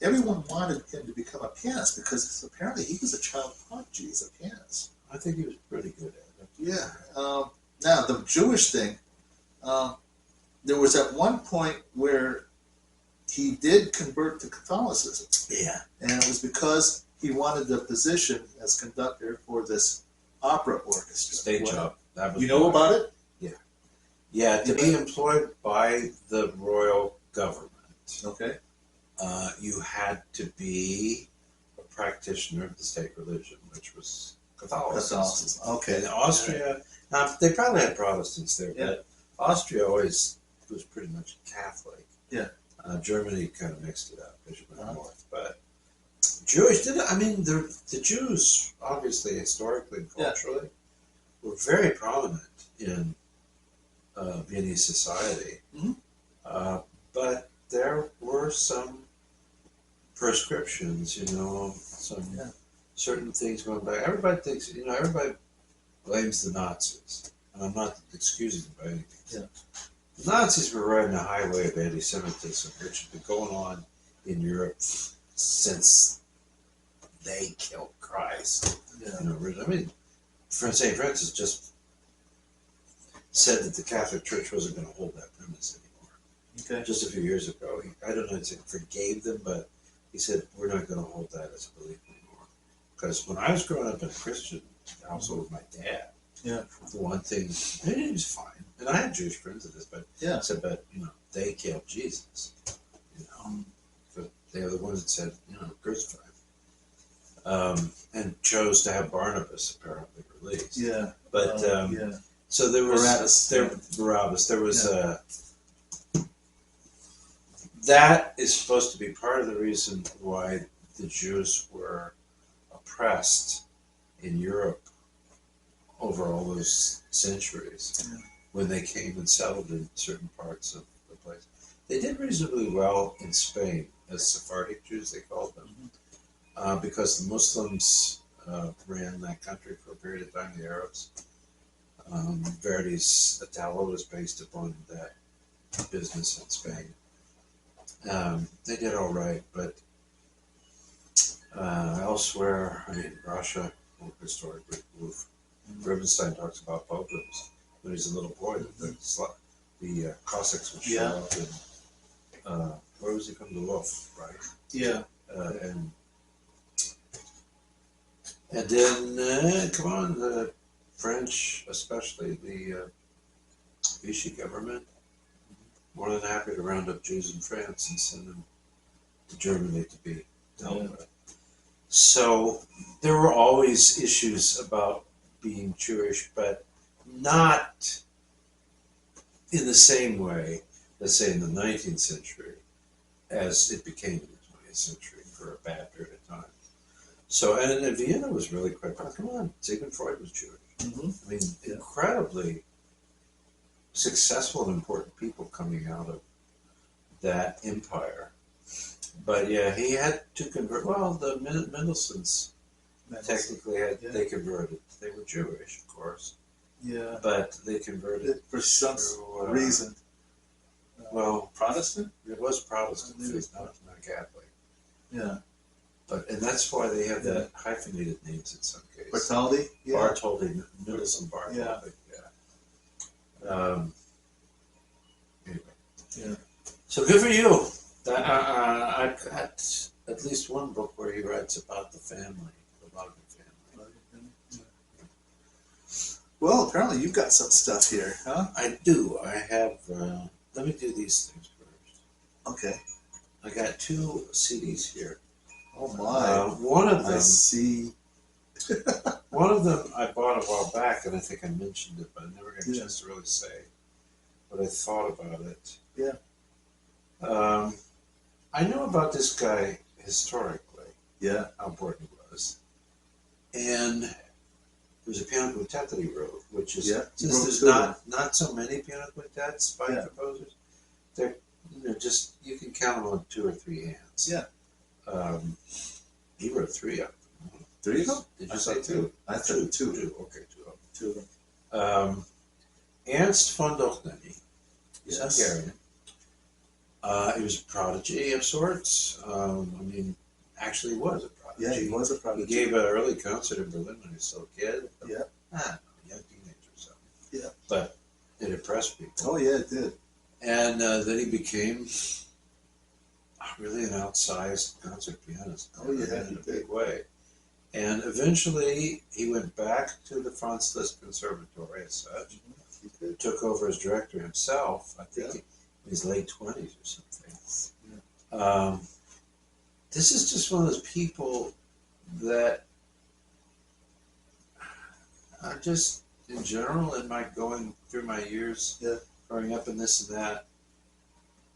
Everyone wanted him to become a pianist because apparently he was a child prodigy as a pianist. I think he was pretty good at it. Yeah. Now the Jewish thing, there was at one point where he did convert to Catholicism, Yeah. and it was because he wanted the position as conductor for this opera orchestra. Stage job. That was You know about it? Yeah, to be employed by the royal government, Okay. you had to be a practitioner of the state religion, which was Catholicism. Catholicism. Okay. In Austria, they probably had Protestants there, Yeah. but Austria always was pretty much Catholic. Yeah. Germany kind of mixed it up as you went north, but Jewish the Jews obviously historically and culturally were very prominent in Viennese society, but there were some prescriptions, some certain things going back. Everybody thinks, everybody blames the Nazis, and I'm not excusing them by anything. Yeah. The Nazis were riding a highway of anti-Semitism, which had been going on in Europe since they killed Christ. Yeah. St. Francis just said that the Catholic Church wasn't going to hold that premise anymore. Okay. Just a few years ago, I don't know if he forgave them, but he said, we're not going to hold that as a belief anymore. Because when I was growing up in a Christian household with my dad, the one thing, and he was fine, and I had Jewish friends of this, but I said, but they killed Jesus, but they were the ones that said, crucify him, and chose to have Barnabas apparently released. Yeah. But so there was Barabbas. There was that is supposed to be part of the reason why the Jews were oppressed in Europe over all those centuries when they came and settled in certain parts of the place. They did reasonably well in Spain as Sephardic Jews, they called them, because the Muslims ran that country for a period of time, the Arabs. Verdi's Italo was based upon that business in Spain. They did all right, but elsewhere, Russia, historically, Rubinstein talks about pogroms when he's a little boy. The Cossacks would show up, and where was he from? The Wolf, right? Yeah. And then, come on, the French, especially the Vichy government, more than happy to round up Jews in France and send them to Germany to be dealt with. So there were always issues about being Jewish, but not in the same way, let's say in the 19th century, as it became in the 20th century for a bad period of time. So, and Vienna was really quite, come on, Sigmund Freud was Jewish. Incredibly successful and important people coming out of that empire. But he had to convert. Well, the Mendelssohns technically they converted. They were Jewish, of course. Yeah. But they converted for some reason. Well, Protestant? It was Protestant, not Catholic. Yeah. And that's why they have that hyphenated names in some cases. Bartholdi? Yeah. Bartholdi, Mendelssohn Bartholdi. Anyway. Yeah. So good for you. I've got at least one book where he writes about the family, the Logan family. Well, apparently you've got some stuff here, huh? I do. I have, let me do these things first. Okay. I got 2 CDs here. Oh my! One of them. I see. One of them I bought a while back, and I think I mentioned it, but I never got a Yeah. chance to really say what I thought about it. Yeah. I know about this guy historically, Yeah. how important he was. And there was a piano quintet that he wrote, which is, Yeah. since Wrote there's two of not so many piano quintets by Yeah. composers, they're, just, you can count them on 2 or 3 hands. Yeah. He wrote 3 of them. 3 of them? Did you I say thought 2? I thought 2. 2. Okay, 2 of them. 2 of them. Ernst von Dochneny. He's Yes. Hungarian. He was a prodigy of sorts. Actually was a prodigy. Yeah, he was a He prodigy. gave an early concert in Berlin when he was still a kid. Yeah. Young teenager or something. Yeah. But it impressed people. Oh, yeah, it did. And then he became really an outsized concert pianist. Oh, yeah, in he a did. big way. And eventually he went back to the Franz Liszt Conservatory as such. He did. Took over as director himself, I think Yeah. in his late 20s or something. Yeah. This is just one of those people that I just, in general, in my going through my years, Yeah. growing up in this and that,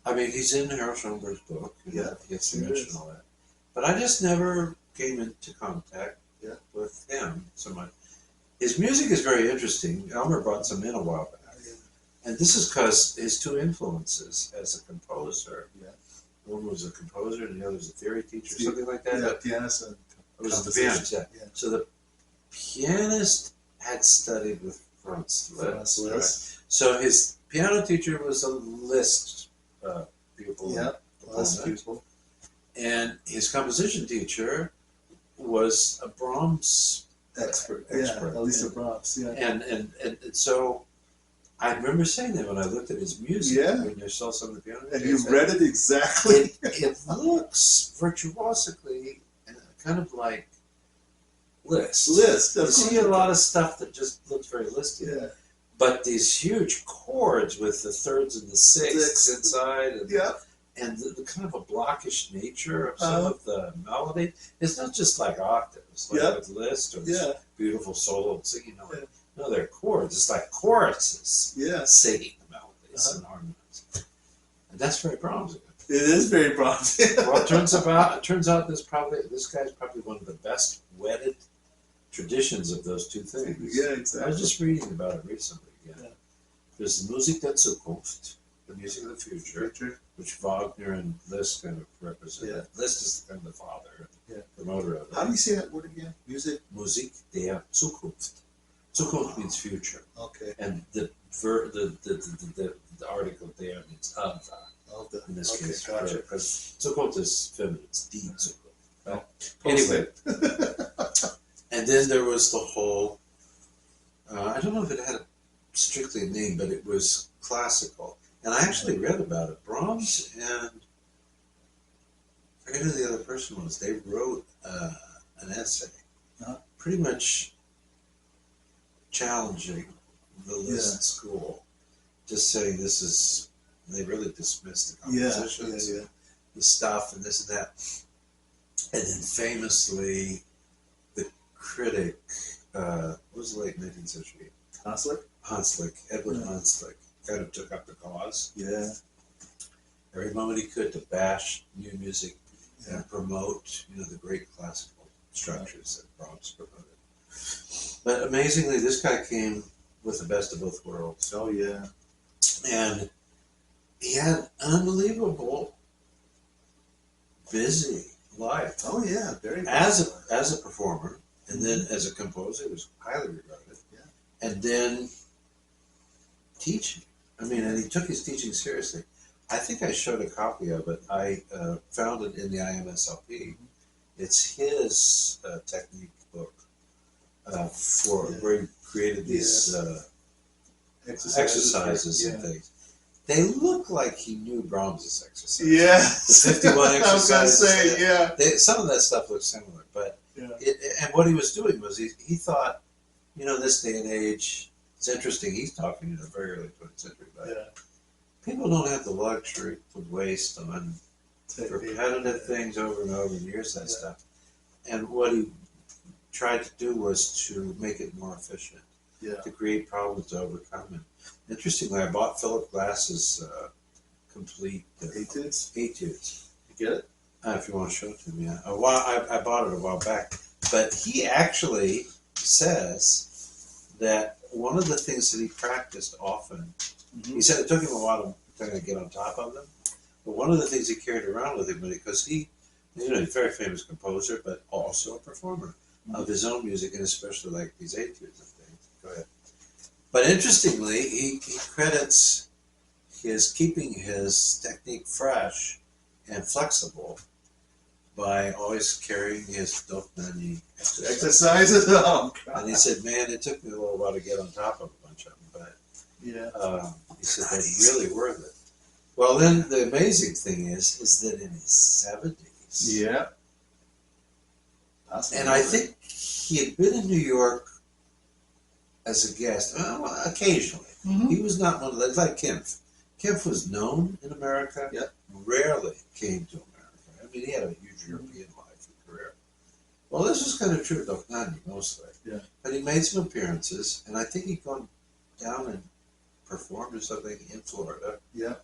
I mean, he's in Harold Schoenberg's book. Yeah, He gets to he mention is. all that. But I just never came into contact Yeah. with him so much. His music is very interesting. Elmer brought some in a while back. And this is because his 2 influences as a composer. Yeah. One was a composer and the other was a theory teacher, Yeah. something like that. Yeah, pianist and It was the composition. pianist, yeah. Yeah. So the pianist had studied with Franz Franz Liszt. Right? Liszt. So his piano teacher was a Liszt pupil. Yeah, Liszt opponent. people. And his composition teacher was a Brahms Expert. expert. Yeah, Elisa Brahms. Yeah. And so I remember saying that when I looked at his music, Yeah. when I saw some of the piano. And I you said, read it exactly. It looks virtuosically kind of like Liszt. Liszt. You Of see course. a lot of stuff that just looks very Listy. Yeah. But these huge chords with the thirds and the sixths Sixth. inside, and, Yeah. and the kind of a blockish nature of some of the melody. It's not just like octaves, like Yeah. with Liszt or Yeah. beautiful solo singing. No, Yeah. no, they're chords. It's like choruses Yeah. singing the melodies and harmonies. And that's very Brahms. It is very Brahms. Well, it turns out this guy's probably one of the best wedded traditions of those 2 things. Yeah, I exactly. was just reading about it recently again. Yeah. There's the Musik der Zukunft, the music of the future, Richard. which Wagner and Liszt kind of represent. Yeah. Liszt is kind of the father, Yeah. promoter of it. How do you say that word again? Music? Musik der Zukunft. Zukunft means future, Okay. and the article there means of. In this Okay, case, gotcha. because Zukunft is feminine, it's die Zukunft. Oh, Anyway, post and then there was the whole, I don't know if it had strictly a name, but it was classical. And I actually read about it. Brahms and, I forget who the other person was, they wrote an essay, Uh-huh. pretty much challenging the Liszt Yeah. school, just saying this is, they really dismissed the Yeah, compositions, yeah, yeah. the stuff and this and that. And then famously, the critic, what was the late 19th century? Hanslick? Edward Yeah. Hanslick, kind of took up the cause Yeah. every moment he could to bash new music Yeah. and promote, the great classical structures that Brahms promoted. But amazingly, this guy came with the best of both worlds. Oh, yeah. And he had unbelievable, busy life. Oh, yeah. Very As a performer, and then as a composer, he was highly regarded. Yeah. And then teaching. I mean, and he took his teaching seriously. I think I showed a copy of it. I found it in the IMSLP. It's his technique book where he created these exercises and things. They look like he knew Brahms' exercises. Yeah. The 51 I was going to exercises. say, yeah. Some of that stuff looks similar, but Yeah. and what he was doing was he thought, this day and age, it's interesting. He's talking in the very early 20th century, but Yeah. people don't have the luxury to waste on repetitive things over and over and years that Yeah. stuff. And what he tried to do was to make it more efficient, Yeah. to create problems to overcome. And interestingly, I bought Philip Glass's complete Etudes? etudes. You get it? If you want to show it to me, I bought it a while back. But he actually says that one of the things that he practiced often, he said it took him a while to kind of get on top of them, but one of the things he carried around with him, because he's a very famous composer, but also a performer of his own music, and especially like these etudes and things. Go ahead. But interestingly, he credits his keeping his technique fresh and flexible by always carrying his Doknani Exercises? Oh, God. And he said, man, it took me a little while to get on top of a bunch of them, but Yeah. he said they're really worth it. Well, then the amazing thing is that in his 70s, Yeah. and I think he had been in New York as a guest, occasionally. He was not one of those, like Kempf. Kempf was known in America, rarely came to America. I mean, he had a huge European life and career. Well, this was kind of true of Doknani mostly. Yeah. But he made some appearances, and I think he'd gone down and performed or something in Florida. Yeah.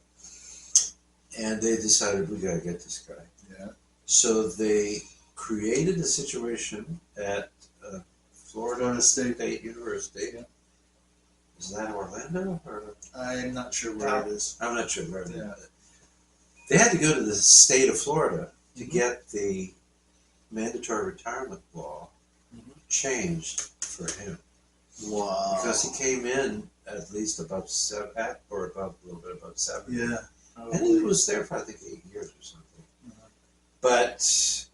And they decided, we got to get this guy. Yeah. So they created a situation at Florida State University. Yeah. Is that Orlando? Or? I'm not sure where it is. I'm not sure where it is. They had to go to the state of Florida to get the mandatory retirement law changed for him. Wow. Because he came in at least above 7, or above a little bit above 7. Yeah. And he was there for, I think, 8 years or something. But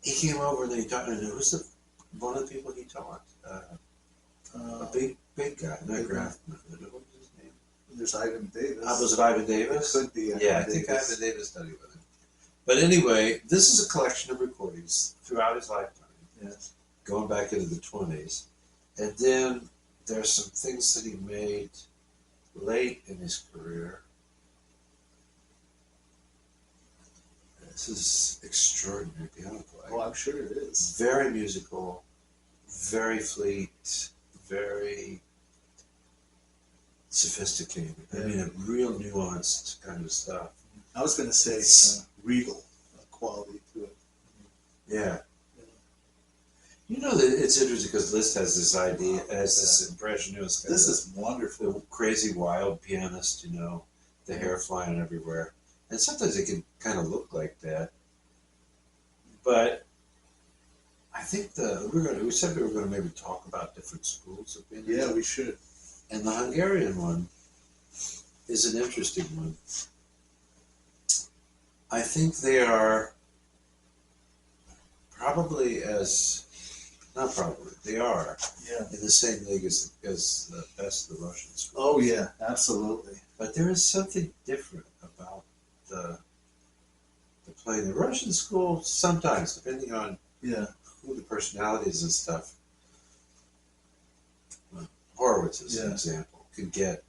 he came over and he taught, and it was one of the people he taught. A big guy, not Grafman. What was his name? There's Ivan Davis. Was it Ivan Davis? It could be. I think Ivan Davis studied with him. But anyway, this is a collection of recordings throughout his lifetime. Yes. Going back into the 20s. And then there's some things that he made late in his career. This is extraordinary piano playing. Oh, I'm sure it is. Very musical, very fleet, very sophisticated. I mean, a real nuanced kind of stuff. I was going to say regal quality to it. Yeah. You know that it's interesting because Liszt has this idea, has this impressionist. This is wonderful. The crazy wild pianist, the hair flying everywhere. And sometimes it can kind of look like that. But I think we said we were going to maybe talk about different schools of pianism. Yeah, we should. And the Hungarian one is an interesting one. I think they are they are in the same league as the best of the Russian schools. Oh yeah, absolutely. But there is something different about the playing. The Russian school, sometimes, depending on who the personality is and stuff, Horowitz is an example, could get,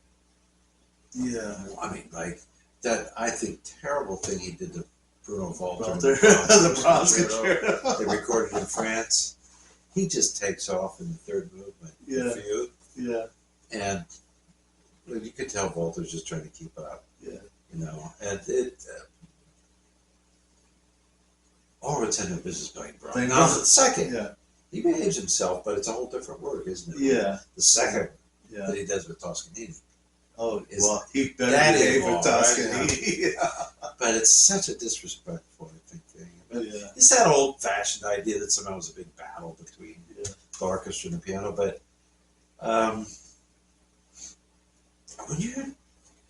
I mean, like, that, I think, terrible thing he did to Bruno Walter. The Brahms concerto. They recorded in France. He just takes off in the third movement. Yeah. The fugue. Yeah. And you could tell Walter's just trying to keep up. Yeah. And it. Horowitz ended up business playing Brahms. Now, the second, yeah. he behaves himself, but it's a whole different work, isn't it? Yeah. The second that he does with Toscanini. Oh, well, he better behave with Toscanini. Right? But it's such a disrespectful, I think, thing. But it's that old-fashioned idea that somehow was a big battle between the orchestra and the piano. But when you heard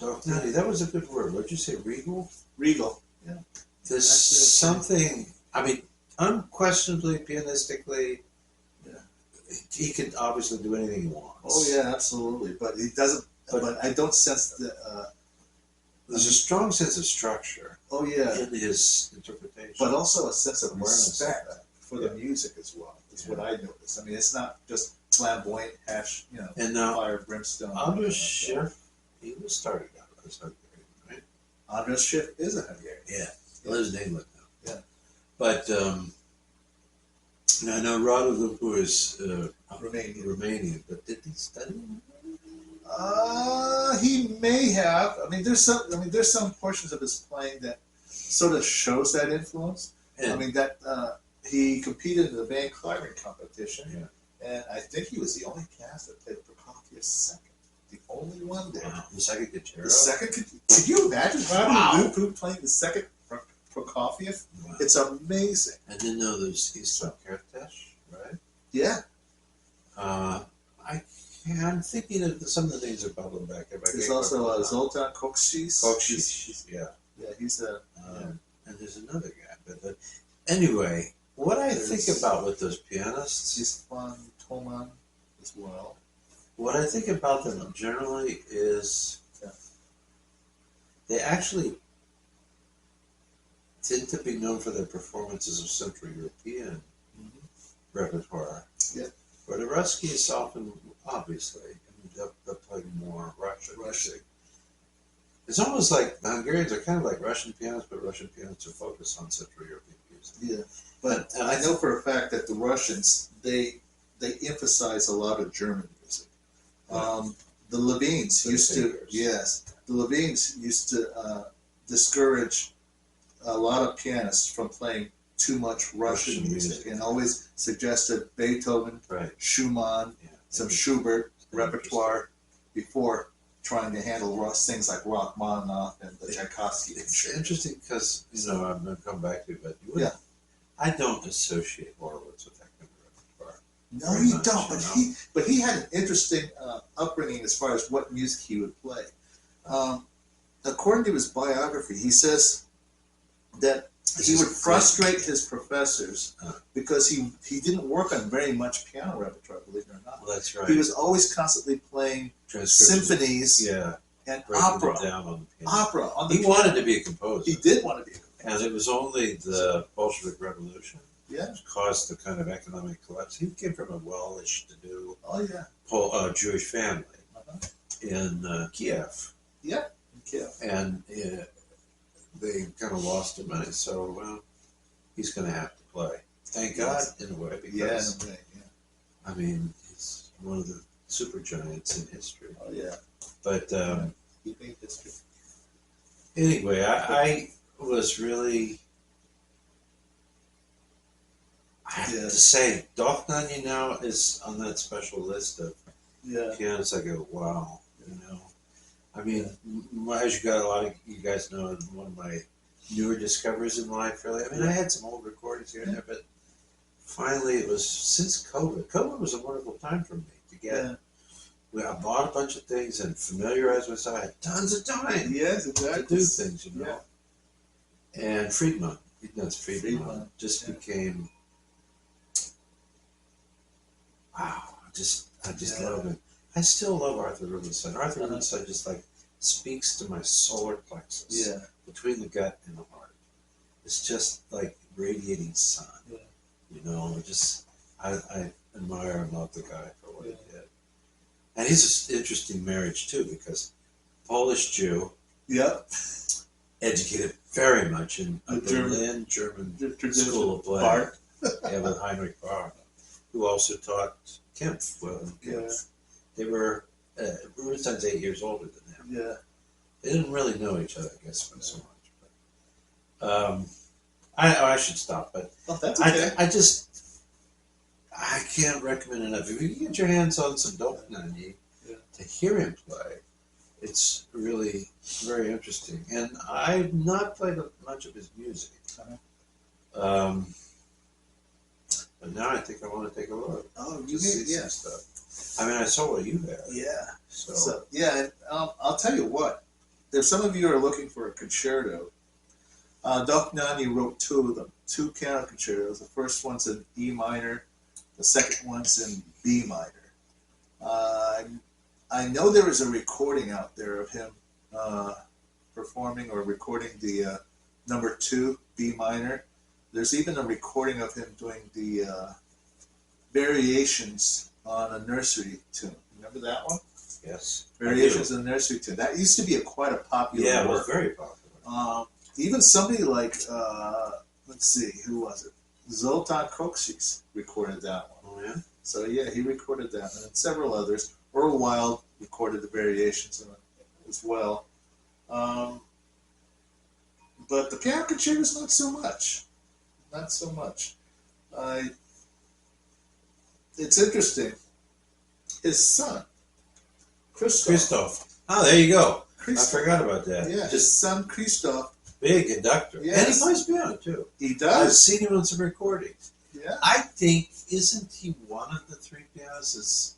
Doknani, that was a good word. What did you say, regal? Regal, yeah. There's something, I mean, unquestionably, pianistically, he could obviously do anything he wants. Oh, yeah, absolutely. But he doesn't, but I don't sense the... there's a strong sense of structure in his interpretation. But also a sense of respect for the music as well, is what I noticed. I mean, it's not just flamboyant hash, and fire, brimstone. Andras Schiff, he was started out as Hungarian, right? Andras Schiff is a Hungarian. Yeah. He lives in England now. Yeah. But And I know Rod of the was Romanian. but did he study? He may have. I mean, there's some. I mean, there's some portions of his playing that sort of shows that influence. And, I mean, that he competed in the band climbing competition, yeah. and I think he was the only pianist that played Prokofiev's second. The only one there. Wow. The second concerto. The second. Could you imagine Robin Lupu playing the second Prokofiev? Wow. It's amazing. I didn't know he's from Kertész, right? Yeah. I'm thinking of some of the names are bubbling back. There's also Zoltan Koksis. Yeah. Yeah, he's a. And there's another guy. But anyway, what I think about with those pianists, Istvan Toman as well. what I think about them generally is they actually tend to be known for their performances of Central European repertoire. Yeah. Where the Rusky is often, obviously, they'll play more Russian music. It's almost like the Hungarians are kind of like Russian pianists, but Russian pianists are focused on Central European music. Yeah, but I know for a fact that the Russians, they emphasize a lot of German music. The Levines used to, the Levines used to discourage a lot of pianists from playing too much Russian music and always suggested Beethoven, Schumann, some Schubert repertoire before trying to handle things like Rachmaninoff and the Tchaikovsky. It's interesting because, I'm going to come back to it, but I don't associate Horowitz with that kind of repertoire. No, you don't. But he had an interesting upbringing as far as what music he would play. According to his biography, he says that he would frustrate his professors because he didn't work on very much piano repertoire, believe it or not. Well, that's right. He was always constantly playing symphonies and opera. Opera. He wanted to be a composer. He did want to be a composer. And it was only the Bolshevik Revolution that caused the kind of economic collapse. He came from a well-ish to-do Jewish family in Kiev. Yeah, in Kiev. And they kind of lost him money, so he's going to have to play. Thank God, in a way, because I mean, he's one of the super giants in history. Oh yeah. But he made history. Anyway, I was really, I have to say, Dochnani now is on that special list of pianists. I go, wow, I mean, as you got a lot of you guys know, one of my newer discoveries in life, really. I mean, I had some old recordings here and there, but finally it was since COVID. COVID was a wonderful time for me to get. I bought a bunch of things and familiarized myself. I had tons of time to do things, And Friedman, Friedman just became, wow, I just love him. I still love Arthur Rubinstein. Arthur Rubinstein just speaks to my solar plexus between the gut and the heart. It's just like radiating sun. I admire and love the guy for what he did. And he's an interesting marriage too, because Polish Jew, educated very much in a Berlin German school of play, with Heinrich Bach, who also taught Kempf. They were, Rubinstein's 8 years older than him. They didn't really know each other, I guess, so much. But, I should stop, but that's okay. I can't recommend enough. If you can get your hands on some Dochnani to hear him play, it's really very interesting. And I've not played much of his music. But now I think I want to take a look. Oh, you see some stuff. I mean, I saw what you had. Yeah. So and I'll tell you what. If some of you are looking for a concerto, Dochnani wrote two of them, two piano concertos. The first one's in E minor, the second one's in B minor. I know there is a recording out there of him performing or recording the number 2 B minor. There's even a recording of him doing the variations on a nursery tune. Remember that one? Yes. Variations on a nursery tune. That used to be quite a popular work. It was very popular. Even somebody like, let's see, who was it? Zoltan Koksis recorded that one. Oh, yeah? So yeah, he recorded that, and several others. Earl Wild recorded the variations of it as well. Um, but the piano concertos, not so much. Not so much. I. It's interesting. His son, Christoph. Oh, there you go. Christoph. I forgot about that. Yeah, his son Christoph. Big conductor. Yes. And he plays piano, too. He I've does. seen him on some recordings. Yeah. I think, isn't he one of the three pianists? It's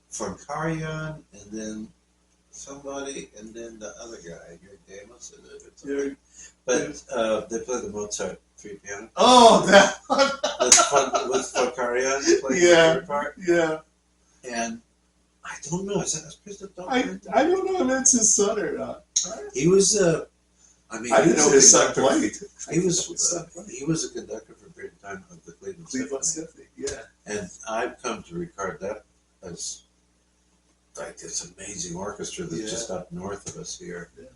from Karajan, and then somebody, and then the other guy, your Damus, but they play the Mozart three piano. Oh, that one. With Karajan playing Yeah. the third part. Yeah. And I don't know. Is that Christoph? I don't know if that's his son or not. He was I I didn't know his son played. He was a conductor for a period of time of the Cleveland Symphony. Yeah. And I've come to regard that as like this amazing orchestra that's just up north of us here. Yeah.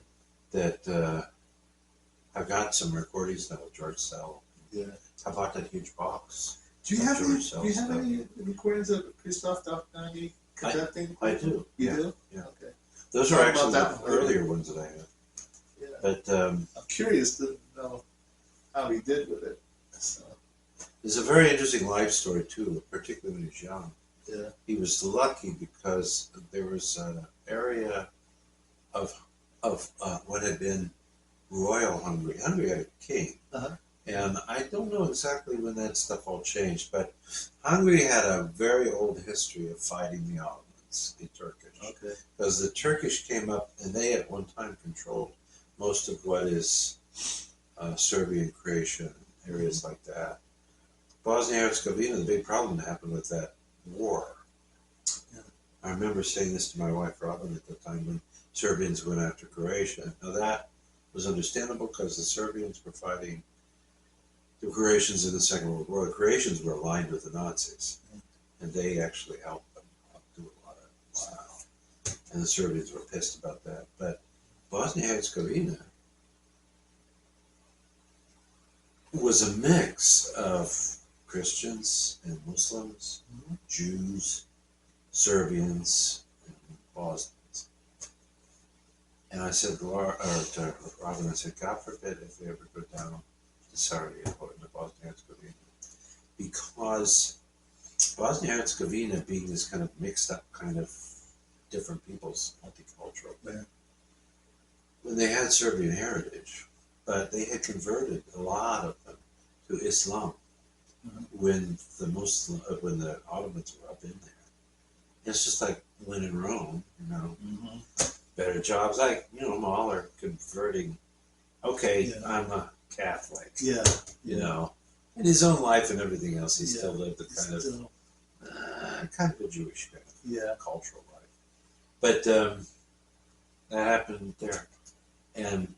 That I've got some recordings now with George Sell. Yeah. I bought that huge box. Do you have any recordings of Christoph Dafnagi conducting? I do. You do? Yeah. Okay. Those are actually the earlier ones that I have. Yeah. But I'm curious to know how he did with it. So. there's a very interesting life story too, particularly when he was young. Yeah. He was lucky because there was an area of what had been royal Hungary. Hungary had a king. Uh-huh. And I don't know exactly when that stuff all changed, but Hungary had a very old history of fighting the Ottomans, the Turkish. Okay. Because the Turkish came up and they at one time controlled most of what is Serbian, Croatia, areas like that. Bosnia-Herzegovina, the big problem that happened with that war. Yeah. I remember saying this to my wife Robin at the time when Serbians went after Croatia. Now that was understandable because the Serbians were fighting the Croatians in the Second World War. The Croatians were aligned with the Nazis, and they actually helped them do a lot of wow. And the Serbians were pissed about that. But Bosnia-Herzegovina was a mix of Christians and Muslims, Jews, Serbians, and Bosnians. And I said to Robin, I said, God forbid if they ever go down to Sarajevo in Bosnia-Herzegovina. Because Bosnia-Herzegovina being this kind of mixed up kind of different peoples, multicultural thing, when they had Serbian heritage, but they had converted a lot of them to Islam when the Ottomans were up in there. It's just like when in Rome, better jobs. Like, Mahler are converting. Okay, I'm a Catholic. Yeah. In his own life and everything else, he still lived a kind of a Jewish kind of cultural life. But that happened there. And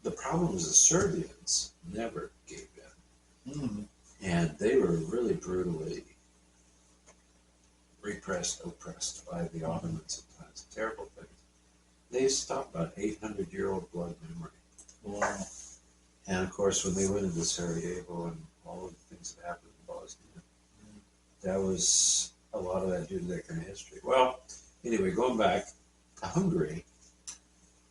the problem was the Serbians never gave in. And they were really brutally repressed, oppressed by the Ottomans at times. Terrible things. They stopped about 800-year-old blood memory. Wow. And of course, when they went into Sarajevo and all of the things that happened in Bosnia, that was a lot of that due to that kind of history. Well, anyway, going back to Hungary,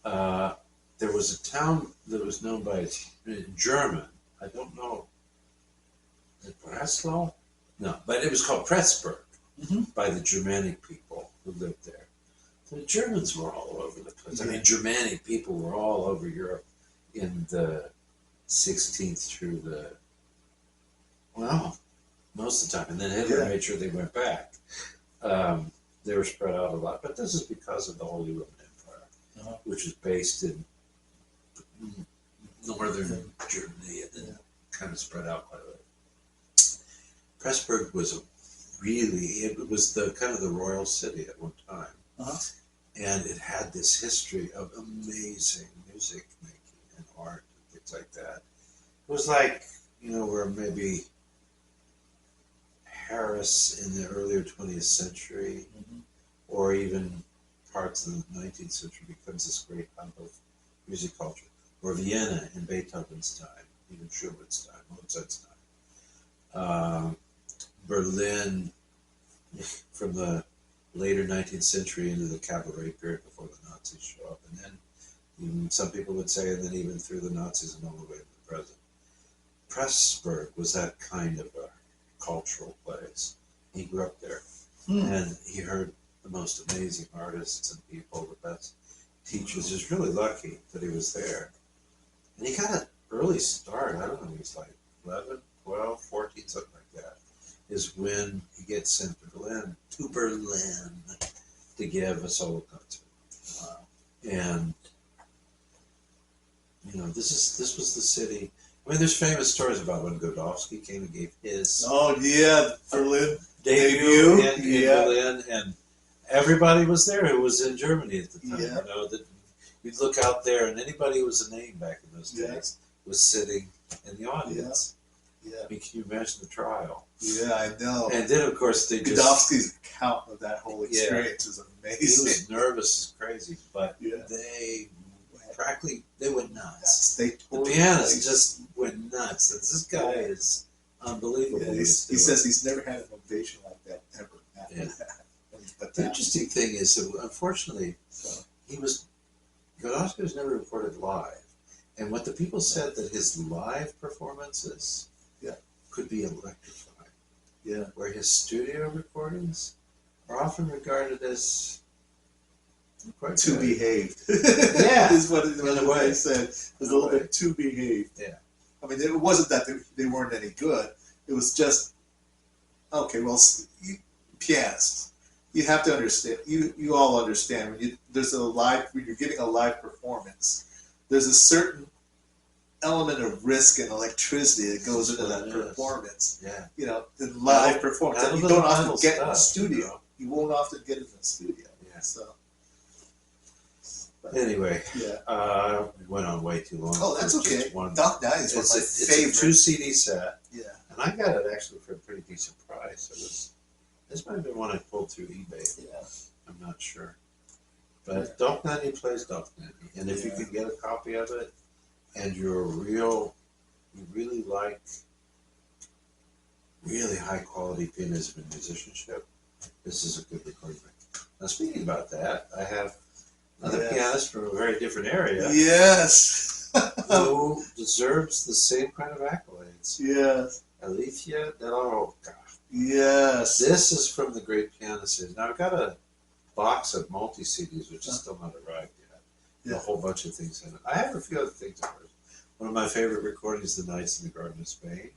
there was a town that was known by its German. I don't know. Is it Breslau? No, but it was called Pressburg by the Germanic people who lived there. The Germans were all over the place. I mean, Germanic people were all over Europe in the 16th through the, most of the time. And then Hitler made sure they went back. They were spread out a lot. But this is because of the Holy Roman Empire, which was based in northern Germany and then kind of spread out quite a bit. Pressburg was it was the kind of the royal city at one time. And it had this history of amazing music making and art and things like that. It was like, where maybe Paris in the earlier 20th century or even parts of the 19th century becomes this great hub of music culture. Or Vienna in Beethoven's time, even Schubert's time, Mozart's time. Berlin from the later 19th century into the cabaret period before the Nazis show up, and then even some people would say, and then even through the Nazis and all the way to the present. Pressburg was that kind of a cultural place. He grew up there, and he heard the most amazing artists and people, the best teachers. He was really lucky that he was there. And he got an early start. I don't know, he was like 11, 12, 14, something like that, is when he gets sent to Berlin, to give a solo concert. Wow. And, you know, this was the city. I mean, there's famous stories about when Godowski came and gave his Berlin debut in Berlin, and everybody was there who was in Germany at the time. Yeah. You know, that you'd look out there, and anybody who was a name back in those days was sitting in the audience. Yeah. I mean, can you imagine the trial? Yeah, I know. And then, of course, they Godowski's account of that whole experience is amazing. He was nervous as crazy, but they went nuts. The pianist just went nuts. This guy is unbelievable. Yeah, he says he's never had an ovation like that ever. Yeah. But the interesting thing is that, unfortunately, Godowski was never recorded live. And what the people said that his live performances could be electrifying. Yeah. Where his studio recordings are often regarded as too behaved. Yeah. Is what they said. It was a little bit too behaved. Yeah. I mean, it wasn't that they weren't any good. It was just, okay, well, pianists, you have to understand, you all understand, when you're giving a live performance, there's a certain element of risk and electricity that goes into that performance. Yeah. You know, in live performance. And you don't often get in the studio. You won't often get in the studio. Yeah. So. Anyway, we went on way too long. Oh, that's okay. Doc Night is one of my favorites. It's a 2 CD set. Yeah. And I got it actually for a pretty decent price. This might have been one I pulled through eBay. Yeah. I'm not sure. But Doc Nanny plays Doc Nanny. And if you can get a copy of it and you really like really high quality pianism and musicianship, this is a good recording. Now speaking about that, I have another pianist from a very different area. Yes. Who deserves the same kind of accolades. Yes. Alicia de la Roca. Yes. This is from the great pianist series. Now I've got a box of multi-CDs, which is still not arrived yet. Yeah. A whole bunch of things in it. I have a few other things in it. One of my favorite recordings, The Nights in the Garden of Spain,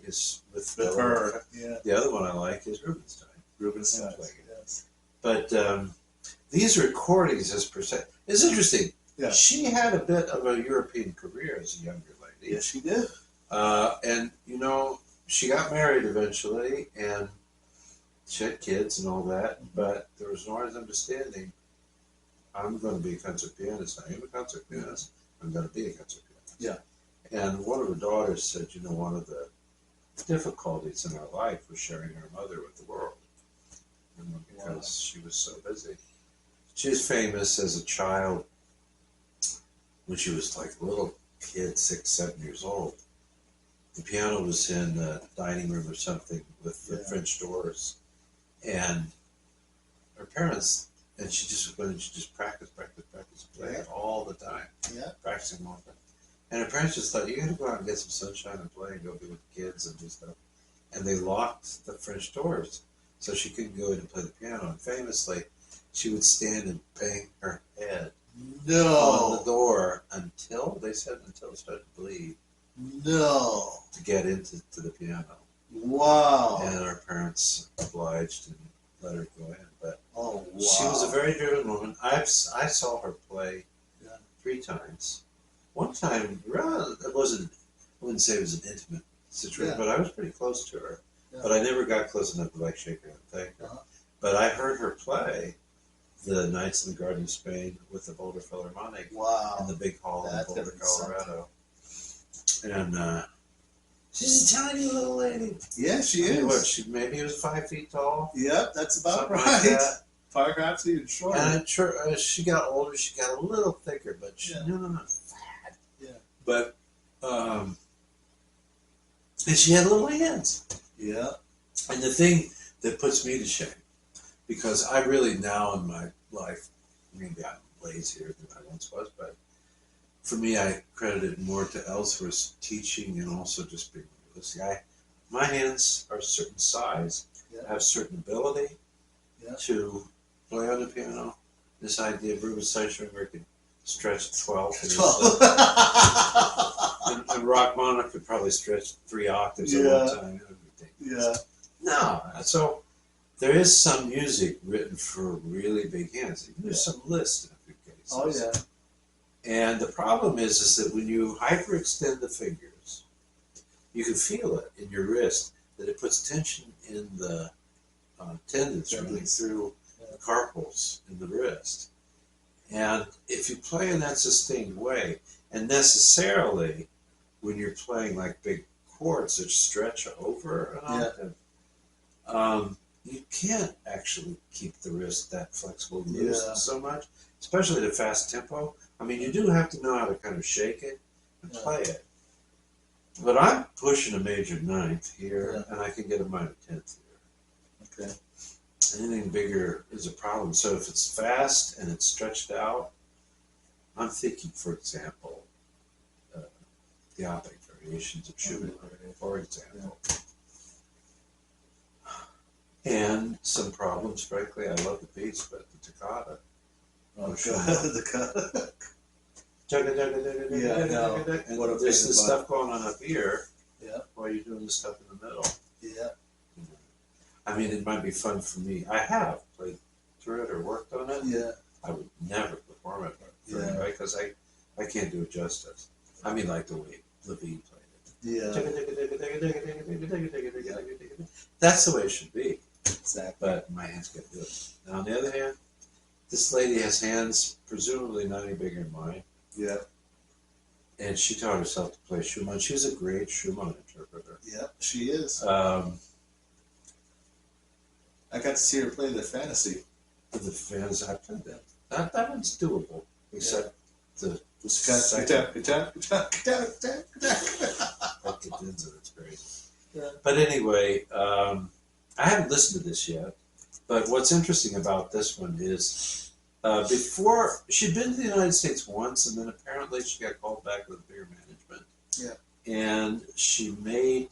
is with her. Yeah. The other one I like is Rubinstein. Yes. But these recordings, as per se, it's interesting. Yeah. She had a bit of a European career as a younger lady. Yes, she did. And, you know, she got married eventually, and she had kids and all that, but there was no understanding, I'm going to be a concert pianist. I am a concert pianist. I'm going to be a concert pianist. Yeah. And one of her daughters said, you know, one of the difficulties in our life was sharing our mother with the world. You know, because she was so busy. She was famous as a child when she was like a little kid, 6, 7 years old. The piano was in the dining room or something with the French doors. And her parents, and she just practiced, playing all the time. Yeah. Practicing all the time. And her parents just thought, you gotta go out and get some sunshine and play and go be with the kids and do stuff. And they locked the French doors so she couldn't go in and play the piano. And famously, she would stand and bang her head on the door until it started to bleed. No. To get into the piano. Wow. And our parents obliged and let her go in. But she was a very driven woman. I saw her play 3 times. One time, I wouldn't say it was an intimate situation, but I was pretty close to her. Yeah. But I never got close enough to like shake her and thank her. But I heard her play The Nights in the Garden of Spain with the Boulder Philharmonic in the big hall in Boulder, Colorado. And she's a tiny little lady. Yeah, she is. What, she maybe was 5 feet tall. Yep, that's about something right. Like that. Perhaps even shorter. And as she got older, she got a little thicker, but she, not fat. Yeah. But And she had little hands. Yeah. And the thing that puts me to shame, because I really now in my life, maybe I'm lazier than I once was, but for me, I credit it more to Ellsworth's teaching and also just being realistic. My hands are a certain size, Yeah. have certain ability Yeah. to play on the piano. This idea of Ruben Seichringer could stretch 12. 12. And Rachmaninoff could probably stretch 3 octaves at Yeah. one time. Yeah. No, so there is some music written for really big hands. There's some lists in a few cases. Oh yeah. And the problem is that when you hyperextend the fingers, you can feel it in your wrist, that it puts tension in the tendons running through the carpals in the wrist. And if you play in that sustained way, and necessarily when you're playing like big chords that stretch over an octave, you can't actually keep the wrist that flexible loose so much, especially at a fast tempo. I mean, you do have to know how to kind of shake it and play it. But I'm pushing a major ninth here, and I can get a minor 10th here. Okay. Anything bigger is a problem. So if it's fast and it's stretched out, I'm thinking, for example, the optic variations of Schubert, for example. And some problems, frankly. I love the piece, but the toccata. Oh, God. The And what there's this stuff going on up here Yeah. while you're doing this stuff in the middle. Yeah. I mean, it might be fun for me. I have played through it or worked on it. Yeah. I would never perform it for anybody because I can't do it justice. I mean, like the way Levine played it. Yeah. That's the way it should be. Exactly. But my hands can't do it. Now, on the other hand, this lady has hands presumably not any bigger than mine. Yeah. And she taught herself to play Schumann. She's a great Schumann interpreter. Yeah, she is. I got to see her play the Fantasy. The fans, I played that. That one's doable, except the Second. It's crazy. Yeah. But anyway, I haven't listened to this yet. But what's interesting about this one is before she'd been to the United States once, and then apparently she got called back with bigger management. Yeah. And she made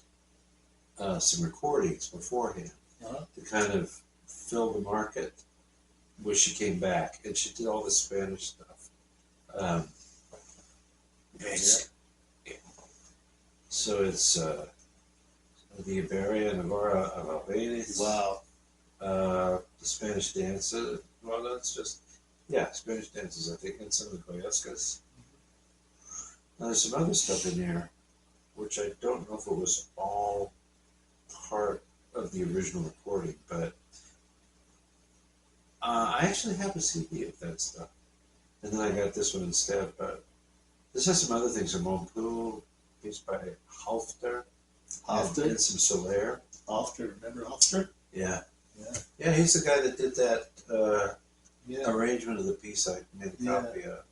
some recordings beforehand to kind of fill the market when she came back, and she did all the Spanish stuff. So it's the Iberia Navarra of Albanians. Wow. The Spanish dances. Well, that's just Spanish dances. I think, and some of the Goyescas. Now, there's some other stuff in here, which I don't know if it was all part of the original recording, but I actually have a CD of that stuff. And then I got this one instead, but this has some other things. A Montpou piece by Halfter. And some Soler. Halfter, remember Halfter? Yeah. Yeah, he's the guy that did that arrangement of the piece I made a copy of.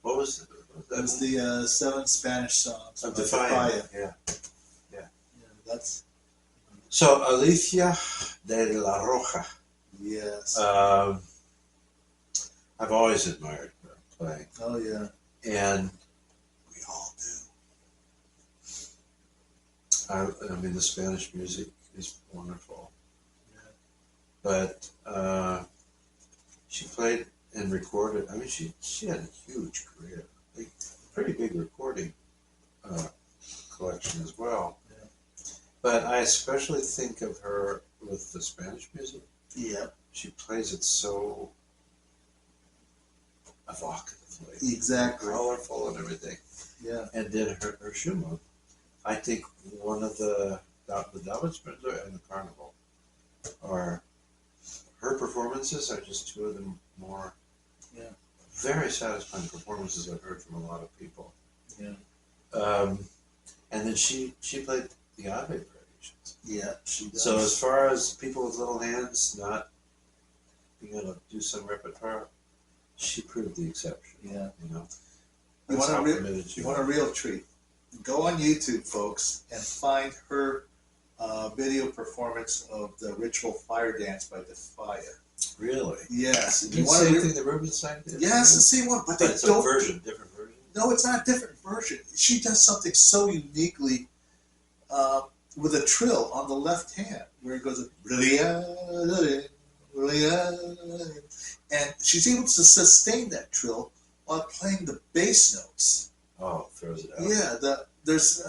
What was it? That was the 7 Spanish songs. Of Defiant. Yeah. That's... So, Alicia de la Roja. Yes. I've always admired her playing. Oh, yeah. And we all do. I mean, the Spanish music is wonderful. Yeah. But she played and recorded. I mean, she had a huge career. A pretty big recording collection as well. Yeah. But I especially think of her with the Spanish music. Yeah. She plays it so evocatively. Exactly. Colorful and everything. Yeah. And then her Schumann. I think one of the Davidsbrüder and the Carnival are her performances are just two of the more very satisfying performances I've heard from a lot of people. Yeah. And then she played the Ave variations. Yeah, she does. So as far as people with little hands not being able to do some repertoire, she proved the exception. Yeah. You know. You want a real treat. Go on YouTube, folks, and find her video performance of the ritual fire dance by Defia. Really? Yes. Did you same thing the Rubenstein did? Yes, the same one, but they it's don't. A version, different version. No, it's not a different version. She does something so uniquely with a trill on the left hand, where it goes and she's able to sustain that trill while playing the bass notes. Oh, throws it out. Yeah, there's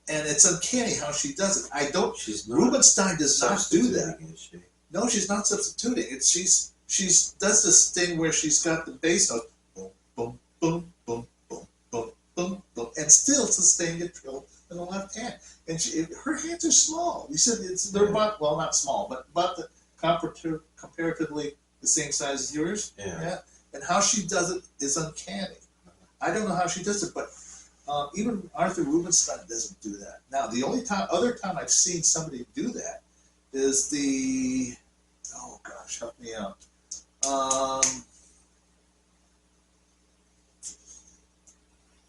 and it's uncanny how she does it. I don't. She's not Rubenstein does not do that. Is she? No, she's not substituting. It's she's does this thing where she's got the bass note, boom, boom, boom, boom, boom, boom, boom, boom, and still sustain the trill in the left hand. And her hands are small. You said they're about, well, not small, but about the comparatively the same size as yours. Yeah. And how she does it is uncanny. I don't know how she does it, but even Arthur Rubinstein doesn't do that. Now, the only other time I've seen somebody do that is the, oh gosh, help me out.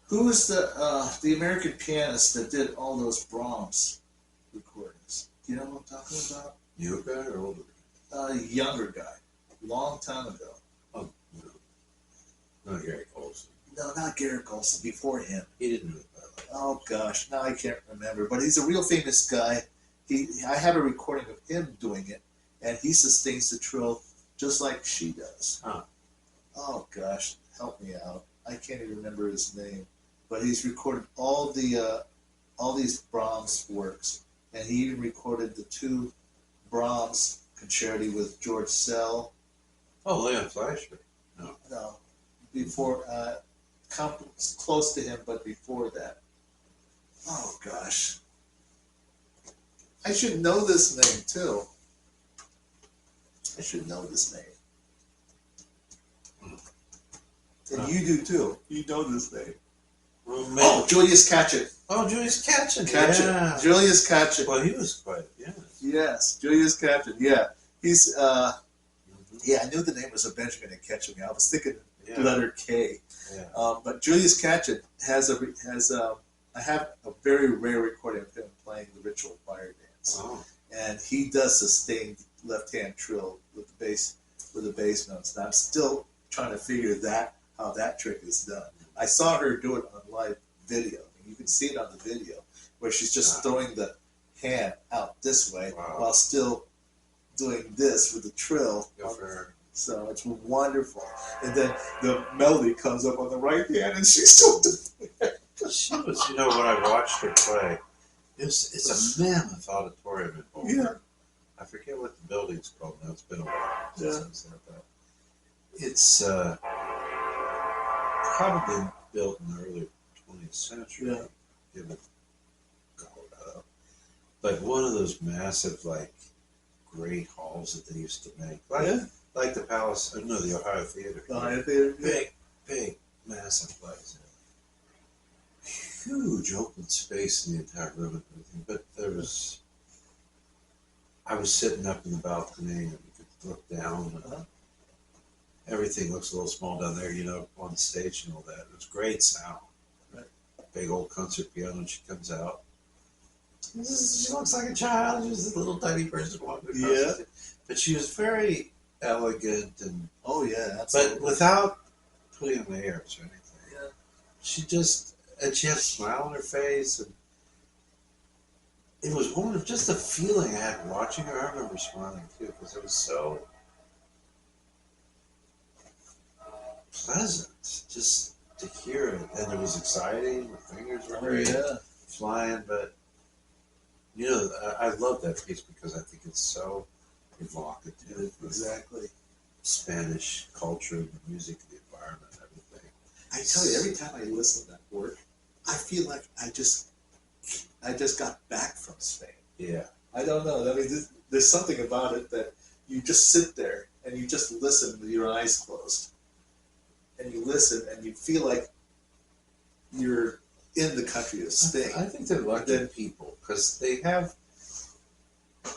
Who is the American pianist that did all those Brahms recordings? Do you know what I'm talking about? Newer guy or older guy? Younger guy, long time ago. Oh, no. Not Gary Colson. No, not Gary Colson. Before him. He didn't do it that way. Oh gosh, now I can't remember. But he's a real famous guy. I have a recording of him doing it, and he sustains the trill just like she does. Huh. Oh gosh, help me out. I can't even remember his name, but he's recorded all these Brahms works, and he even recorded the 2 Brahms concerti with George Sell. Oh, Leon Fleischer. No, before close to him, but before that. Oh gosh, I should know this name too. I should know this name. And you do too. You know this name. Well, oh, Julius Katchen. Oh, Julius Katchen. Yeah. Julius Katchen. Well, he was quite, yeah. Yes, Julius Katchen. Yeah. He's, yeah, I knew the name was a Benjamin and Ketchum. I was thinking letter K. Yeah. But Julius Katchen I have a very rare recording of him playing the ritual fire dance. Oh. And he does sustain left hand trill with the bass notes. And I'm still trying to figure how that trick is done. I saw her do it on live video. You can see it on the video where she's just throwing the hand out this way while still doing this with the trill. So it's wonderful. And then the melody comes up on the right hand, and she's still doing it. She was, when I watched her play, it's a mammoth auditorium in Boulder. Yeah. I forget what the building's called now. It's been a while since I was there, but it's probably built in the early 20th century. Yeah. Given but one of those massive, great halls that they used to make, like the Palace, no, the Ohio Theater. The Ohio Theater, big, massive place. Huge open space in the entire room and everything. But I was sitting up in the balcony and you could look down. Everything looks a little small down there, on stage and all that. It was great sound. Right. Big old concert piano, and she comes out. She looks like a child. She's a little tiny person walking across the stage. But she was very elegant and absolutely. But without putting on airs or anything. Yeah. She had a smile on her face, and it was just the feeling I had watching her. I remember smiling too because it was so pleasant just to hear it, and it was exciting. My fingers were flying, but I love that piece because I think it's so evocative. Exactly. Spanish culture, the music, the environment, everything. I tell you, every time I listen to that work, I feel like I just got back from Spain. Yeah. I don't know. I mean, there's something about it that you just sit there and you just listen with your eyes closed. And you listen and you feel like you're in the country of Spain. I think they're lucky people because they have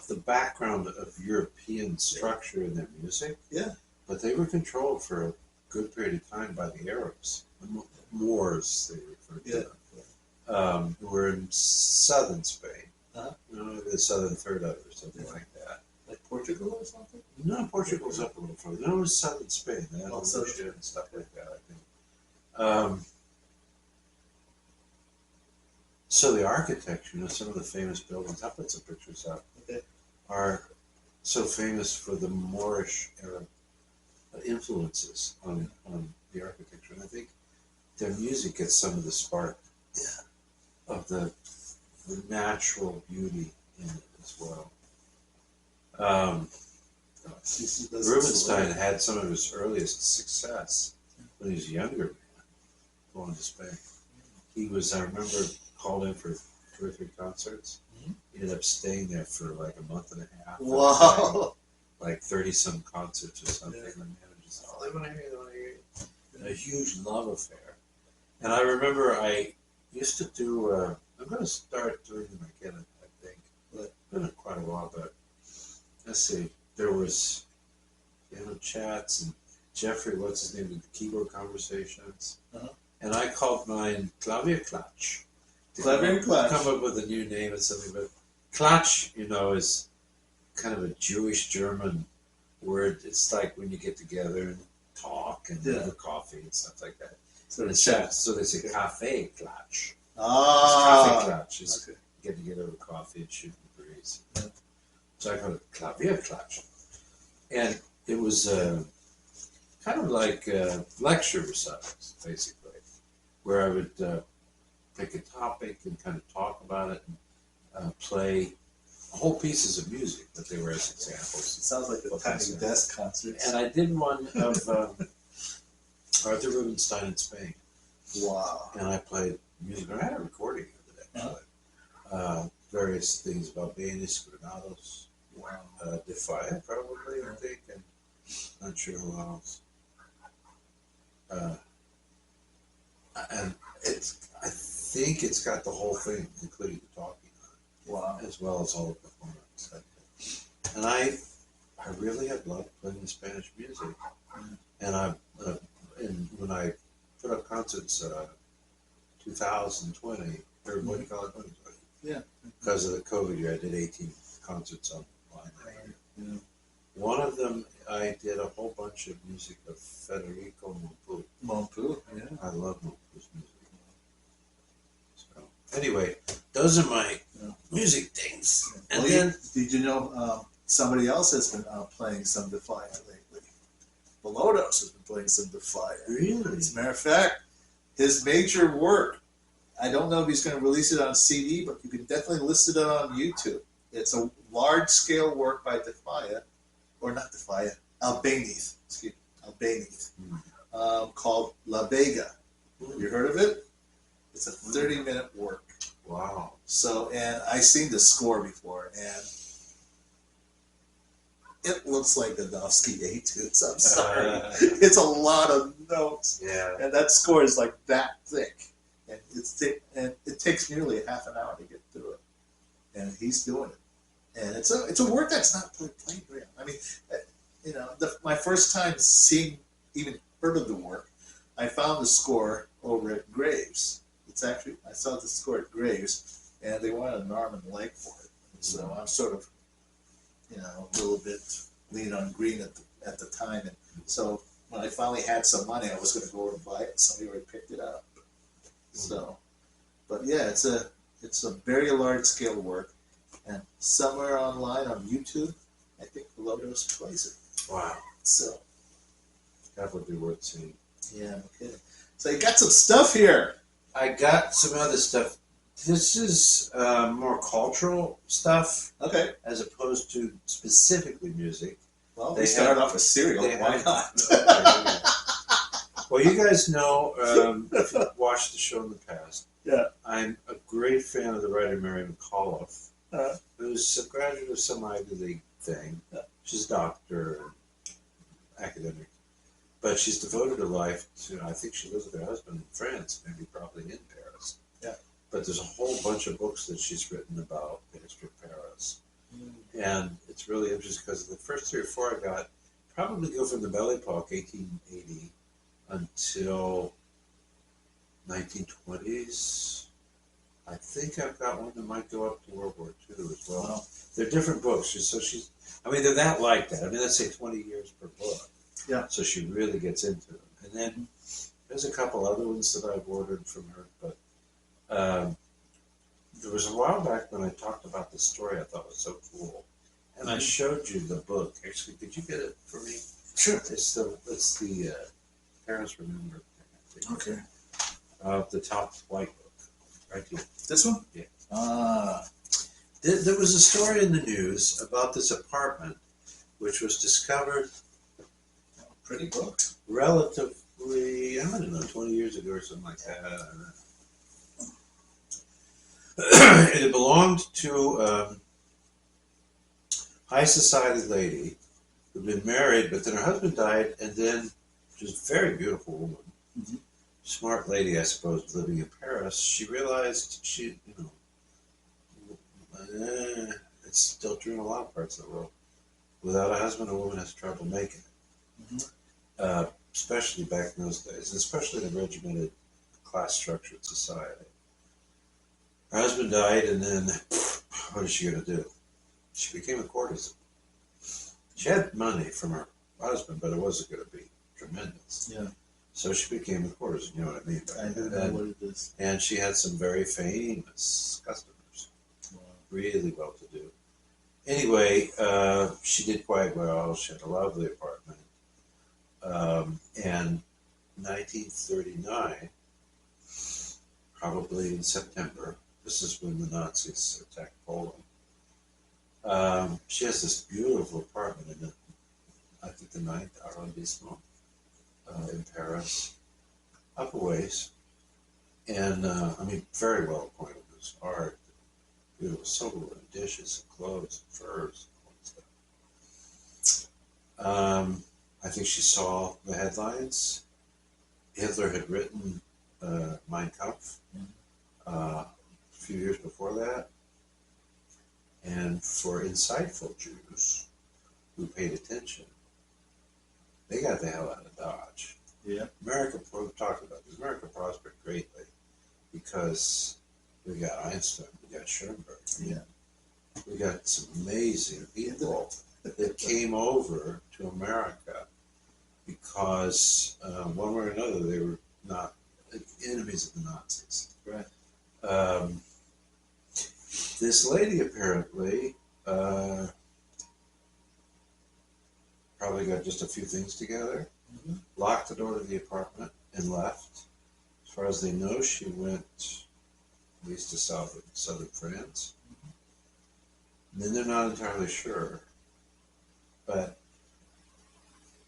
the background of European structure in their music. Yeah. But they were controlled for a good period of time by the Arabs. The Moors, they referred to them. We're in southern Spain. Uh-huh. The southern third of it or something like that. Like Portugal or something? No, Portugal's up a little further. No, it was southern Spain. They had Andalusia and stuff like that, I think. So the architecture, some of the famous buildings, I'll put some pictures up, are so famous for the Moorish Arab influences on the architecture. And I think their music gets some of the spark of the natural beauty in it as well. Rubinstein had some of his earliest success when he was a younger man going to Spain. He was, I remember, called in for 2 or 3 concerts. He ended up staying there for like a month and a half. Wow! Like 30-some concerts or something. And the manager said, "Oh, they want to hear you, they want to hear you." A huge love affair. And I remember I used to do, I'm going to start doing them again, I think. It's been quite a while, but let's see. There was piano chats and Jeffrey, what's his name, did the keyboard conversations. And I called mine Klavier Klatsch. Klavier Klatsch. Come up with a new name and something, but Klatsch, is kind of a Jewish German word. It's like when you get together and talk and have coffee and stuff like that. So they say Cafe Klatsch. Cafe Klatsch is get together over coffee and shoot the breeze. So I called it Klavier Klatsch. And it was kind of like lecture recitals, basically, where I would pick a topic and kind of talk about it and play whole pieces of music, but they were as examples. It sounds like the Tiny Desk concerts. And I did one of Arthur Rubinstein in Spain. Wow. And I played music. I had a recording of it, actually. Various things about pianists, Granados. Wow. Defy, probably, I think, and not sure who else. And I think it's got the whole thing, including the talking on it. Wow. As well as all the performance. And I really have loved playing the Spanish music. And and when I put up concerts 2020, or what do you call it, 2020? Yeah. Because of the COVID year, I did 18 concerts online that year. One of them, I did a whole bunch of music of Federico Montpou. Montpou, yeah. I love Montpou's music. So, anyway, those are my music things. Yeah. And then, did you know somebody else has been playing some Defia lately? Booohooo has been playing some Defia. Really? As a matter of fact, his major work, I don't know if he's going to release it on CD, but you can definitely listen to it on YouTube. It's a large-scale work by Defia, or not Defia, Albéniz, called La Vega. You heard of it? It's a 30-minute work. Wow. So, and I've seen the score before, and it looks like Godofsky etudes. I'm sorry. It's a lot of notes. Yeah. And that score is like that thick. And it takes nearly a half an hour to get through it. And he's doing it. And it's a work that's not played real. I mean, my first time even heard of the work, I found the score over at Graves. I saw the score at Graves, and they wanted an arm and leg for it. And so I'm sort of, a little bit lean on green at the time. And so when I finally had some money, I was going to go over and buy it, and somebody already picked it up. So, but yeah, it's a very large scale work, and somewhere online on YouTube, I think Booohooo plays it. Wow. So that would be worth seeing. Yeah, no kidding. So you got some stuff here. I got some other stuff. This is more cultural stuff, okay, as opposed to specifically music. Well, we started off with cereal. Why not? Well, you guys know, if you've watched the show in the past, I'm a great fan of the writer Mary McAuliffe, who's a graduate of some Ivy League thing. She's a doctor, academic, but she's devoted her life to, I think she lives with her husband in France, maybe probably in Paris. Yeah. But there's a whole bunch of books that she's written about the history of Paris. And it's really interesting because the first 3 or 4 I got probably go from the Belle Epoque, 1880, until 1920s, I think I've got one that might go up to World War II as well. Wow. They're different books. I mean, they're that like that. I mean, let's say 20 years per book. Yeah. So she really gets into them. And then there's a couple other ones that I've ordered from her. But there was a while back when I talked about the story I thought was so cool. And I showed you the book. Actually, did you get it for me? Sure. It's the Parents Remember. Okay. The top white book. Right here. This one? Yeah. Ah. There was a story in the news about this apartment which was discovered Pretty book. relatively, I don't know, 20 years ago or something like that. It had belonged to a high society lady who'd been married, but then her husband died, and then she was a very beautiful woman. Mhm. Smart lady, I suppose, living in Paris. She realized it's still true in a lot of parts of the world. Without a husband, a woman has trouble making it. Mhm. Especially back in those days, especially in a regimented, class-structured society. Her husband died, and then what is she going to do? She became a courtesan. She had money from her husband, but it wasn't going to be tremendous. Yeah. So she became a courtesan, you know what I mean? I do know what it is. And she had some very famous customers. Wow. Really well to do. Anyway, she did quite well. She had a lovely apartment. And 1939, probably in September, this is when the Nazis attacked Poland. She has this beautiful apartment in I think the 9th arrondissement in Paris, up a ways. And I mean, very well appointed. There's art, beautiful silverware, dishes, and clothes, and furs, and all that stuff. I think she saw the headlines. Hitler had written Mein Kampf a few years before that. And for insightful Jews who paid attention, they got the hell out of Dodge. Yeah. America, we talked about this, America prospered greatly because we got Einstein, we got Schoenberg. Yeah. We got some amazing people that came over to America because one way or another they were not enemies of the Nazis. Right. This lady apparently probably got just a few things together, locked the door to the apartment, and left. As far as they know, she went at least to southern France. And then they're not entirely sure. But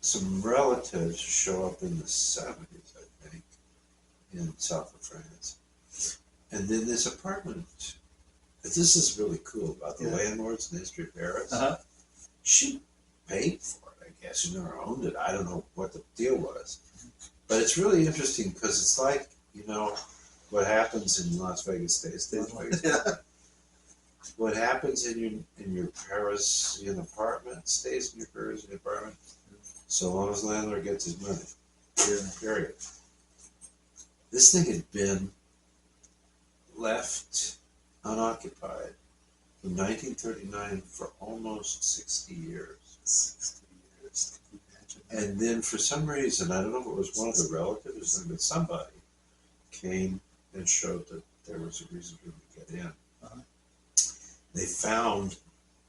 some relatives show up in the 70s, I think, in south of France. And then this apartment, this is really cool about the landlords in the history of Paris. She paid for it, I guess. She never owned it. I don't know what the deal was. But it's really interesting because it's like, what happens in Las Vegas stays in Las Vegas. Yeah. What happens in your Parisian apartment stays in your Parisian apartment so long as the landlord gets his money. Yeah. Period. This thing had been left unoccupied from 1939 for almost 60 years. 60 years. Can you imagine? And then for some reason, I don't know if it was one of the relatives or something, but somebody came and showed that there was a reason for them to get in.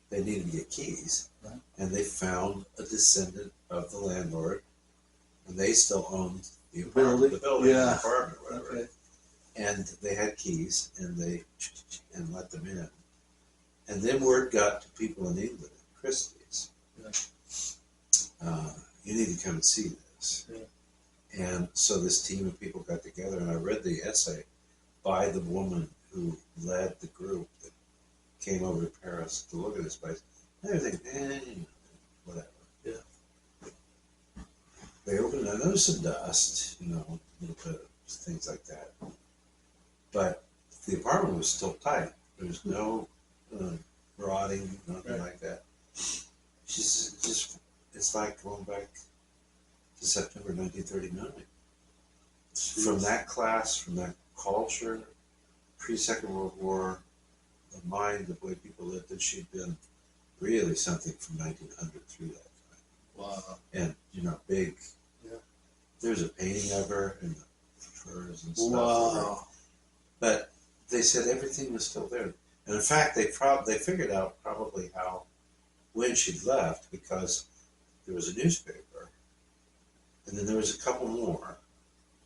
They needed to get keys, right. And they found a descendant of the landlord, and they still owned the apartment, the building, the apartment, whatever. Okay. And they had keys, and they let them in. And then word got to people in England, Christie's. Yeah. You need to come and see this. Yeah. And so this team of people got together, and I read the essay by the woman who led the group that came over to Paris to look at this place. And they were thinking, whatever. Yeah. They opened it, I noticed some dust, a little bit of things like that. But the apartment was still tight. There was no rotting, nothing like that. It's like going back to September 1939. Jeez. From that class, from that culture, pre-Second World War, the mind, the way people lived, and she'd been really something from 1900 through that time. Wow. And, big. Yeah. There's a painting of her and the furs and stuff. Wow. But they said everything was still there. And in fact, they figured out probably when she'd left, because there was a newspaper, and then there was a couple more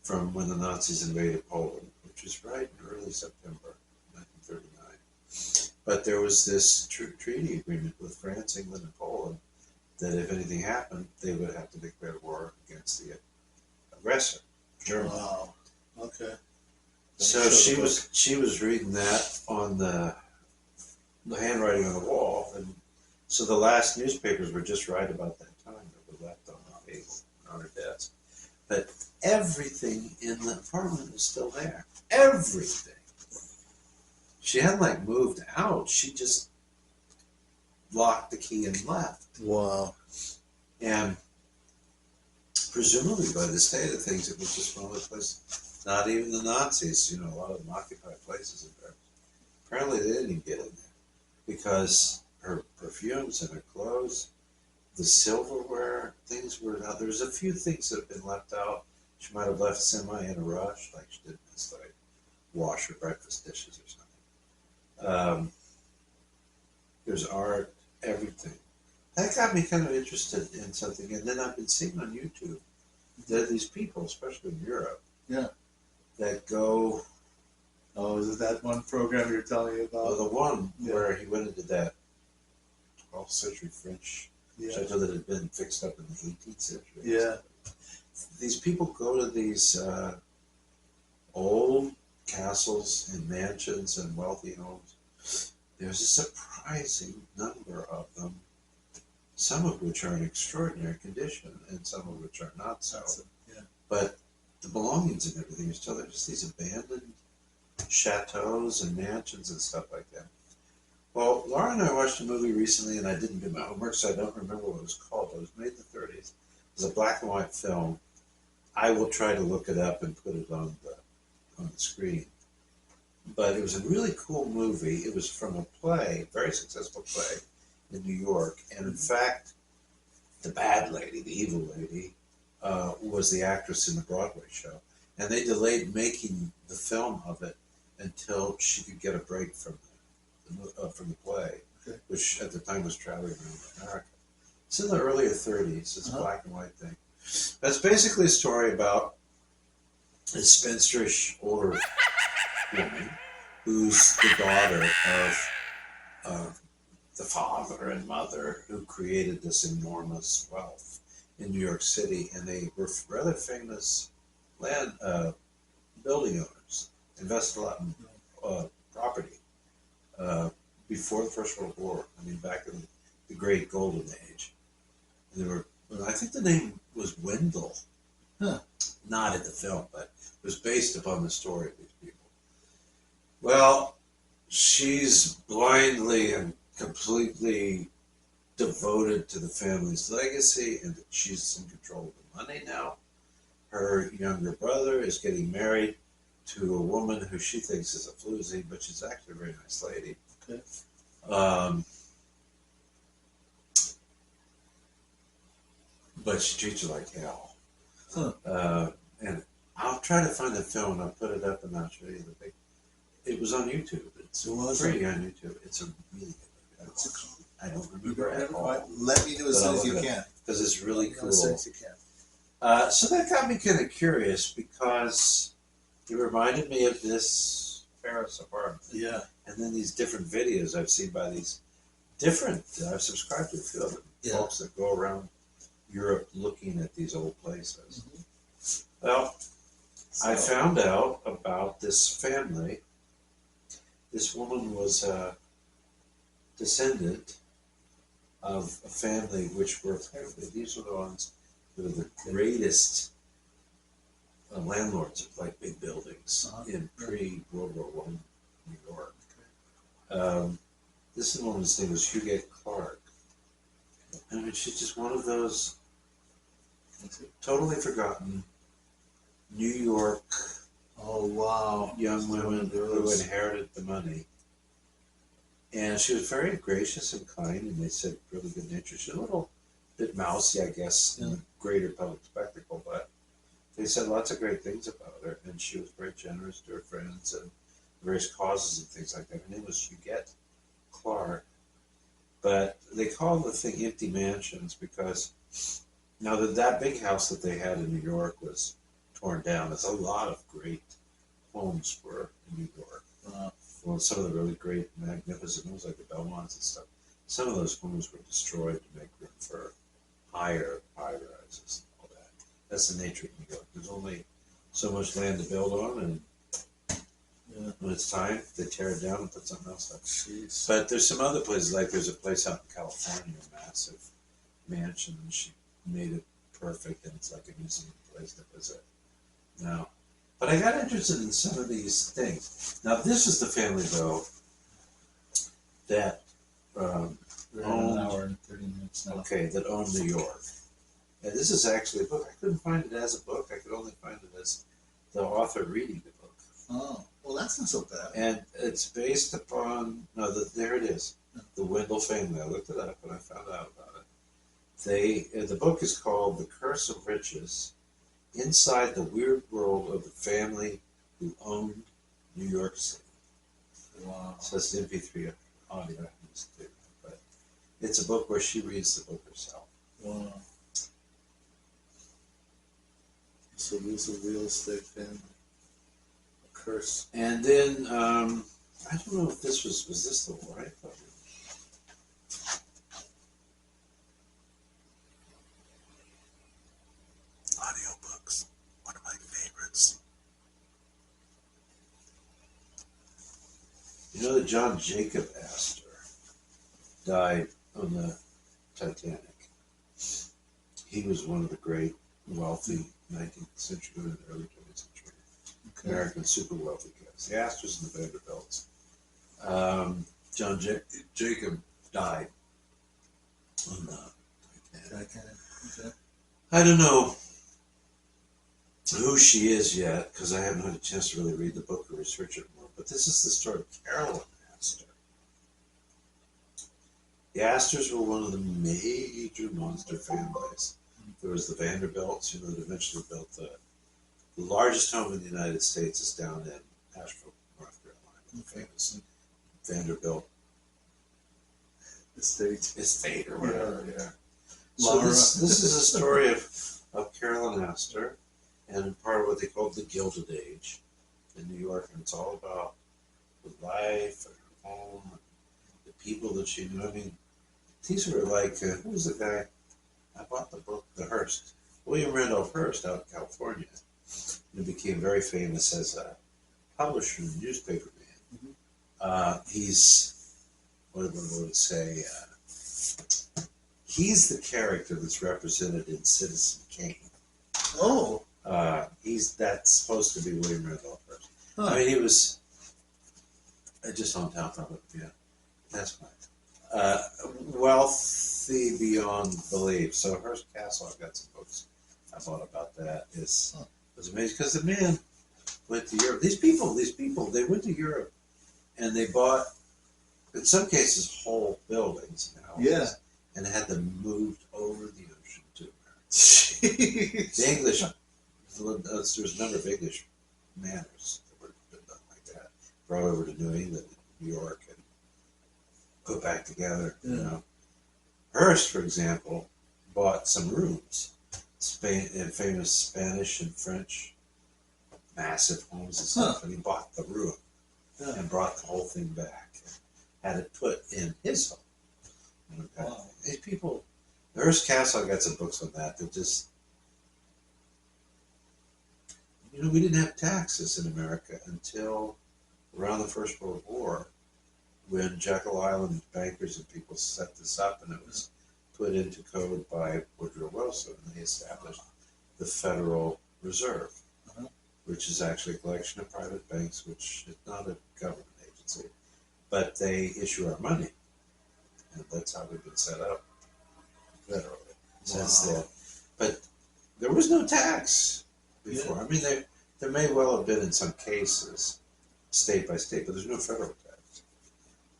from when the Nazis invaded Poland, which was right in early September 1939. But there was this treaty agreement with France, England, and Poland that if anything happened, they would have to declare war against the aggressor, Germany. Wow. Okay. So she was reading that on the handwriting on the wall, and so the last newspapers were just right about that time that were left on the table on her desk. But everything in the apartment was still there. Everything. She hadn't moved out. She just locked the key and left. Wow. And presumably by the state of things, it was just one of those places. Not even the Nazis, a lot of them occupied places in Paris. Apparently they didn't even get in there because her perfumes and her clothes, the silverware, things were out. There's a few things that have been left out. She might have left semi in a rush, like she didn't necessarily wash her breakfast dishes or something. There's art, everything. That got me kind of interested in something. And then I've been seeing on YouTube that these people, especially in Europe, that go. Oh, is it that one program you're telling me about? Well, the one where he went into that 12th century French chateau that had been fixed up in the 18th century. Yeah. These people go to these old castles and mansions and wealthy homes. There's a surprising number of them, some of which are in extraordinary condition and some of which are not so. But the belongings and everything are still there. Just these abandoned chateaus and mansions and stuff like that. Well, Laura and I watched a movie recently, and I didn't do my homework, so I don't remember what it was called. It was made in the 30s. It was a black and white film. I will try to look it up and put it on the screen. But it was a really cool movie. It was from a play, very successful play in New York. And in fact, the bad lady, the evil lady, was the actress in the Broadway show. And they delayed making the film of it until she could get a break from the play, which at the time was traveling around America. It's in the earlier 30s. It's a black and white thing. That's basically a story about a spinsterish older woman who's the daughter of the father and mother who created this enormous wealth in New York City, and they were rather famous building owners, invested a lot in property before the First World War. I mean, back in the Great Golden Age. And I think the name was Wendell. Not in the film, but it was based upon the story of these people. Well, she's blindly and completely devoted to the family's legacy, and she's in control of the money now. Her younger brother is getting married to a woman who she thinks is a floozy, but she's actually a very nice lady. But she treats her like hell. And I'll try to find the film and I'll put it up and I'll show you the big. It was on YouTube. It's free on YouTube. It's a really good movie. I don't remember at all. Let me know as soon as you can. Because it's really cool. As soon as you can. So that got me kind of curious because it reminded me of this Paris apartment. Yeah. And then these different videos I've seen by these different, I've subscribed to a few of them, folks that go around Europe looking at these old places. Well, I found out about this family. This woman was a descendant of a family which were apparently, these were the ones that were the greatest landlords of big buildings in pre-World War I New York. This woman's name was Huguette Clark. I mean, she's just one of those totally forgotten New York Oh, wow. young women who Girls. inherited the money. And she was very gracious and kind, and they said really good natured. She's a little bit mousy, I guess, in the greater public spectacle, but they said lots of great things about her, and she was very generous to her friends and various causes and things like that. Her name was Huguette Clark, but they called the thing Empty Mansions because now that big house that they had in New York was torn down. There's a lot of great homes were in New York. Well, some of the really great, magnificent homes like the Belmonts and stuff, some of those homes were destroyed to make room for higher high-rises and all that. That's the nature of New York. There's only so much land to build on, and when it's time, they tear it down and put something else up. Jeez. But there's some other places, like there's a place out in California, a massive mansion, and she made it perfect, and it's like a museum place to visit. Now, but I got interested in some of these things. Now, this is the family, though, that We're at an hour and 30 minutes now. that owned New York. And this is actually a book. I couldn't find it as a book. I could only find it as the author reading the book. Oh, well, that's not so bad. And it's based upon, there it is, the Wendell family. I looked it up and I found out about it. The book is called The Curse of Riches, Inside the Weird World of the Family Who Owned New York City. Wow. So it's an MP3 audio I can listen to. But it's a book where she reads the book herself. Wow. So this is a real estate family. A curse. And then, I don't know if this was this the wife of it? Audiobooks. One of my favorites. You know that John Jacob Astor died on the Titanic. He was one of the great wealthy 19th century and early 20th century American super wealthy guys. The Astors and the Vanderbilts. John Jacob died on the Titanic. Okay. I don't know who she is yet because I haven't had a chance to really read the book or research it more. But this is the story of Carolyn Astor. The Astors were one of the major monster families. There was the Vanderbilts, that eventually built the largest home in the United States is down in Asheville, North Carolina. The famous Vanderbilt estate or whatever. Yeah. So this is a story of Carolyn Astor and part of what they called the Gilded Age in New York, and it's all about her life and her home and the people that she knew. I mean, these were like, who was the guy? I bought the book, The Hearst. William Randolph Hearst out in California. And he became very famous as a publisher and newspaper man. He's, what would I say? He's the character that's represented in Citizen Kane. Oh. That's supposed to be William Randolph Hearst. Huh. I mean, he was just on top of it. Yeah, that's fine. Wealthy beyond belief. So Hearst Castle, I've got some books I bought about that. Was amazing because the man went to Europe. These people, they went to Europe and they bought, in some cases, whole buildings and houses. Yeah. And had them moved over the ocean to America. Jeez. The English, there's a number of English manors that were done like that, brought over to New England, New York, and put back together. Yeah. Hearst, for example, bought some rooms, in famous Spanish and French, massive homes and stuff, and he bought the room and brought the whole thing back and had it put in his home. Wow. These people, the Hearst Castle, I got some books on that. That just, we didn't have taxes in America until around the First World War, when Jekyll Island bankers and people set this up, and it was put into code by Woodrow Wilson, and they established the Federal Reserve, which is actually a collection of private banks, which is not a government agency, but they issue our money. And that's how we've been set up federally since then. But there was no tax before. I mean, there may well have been in some cases, state by state, but there's no federal tax.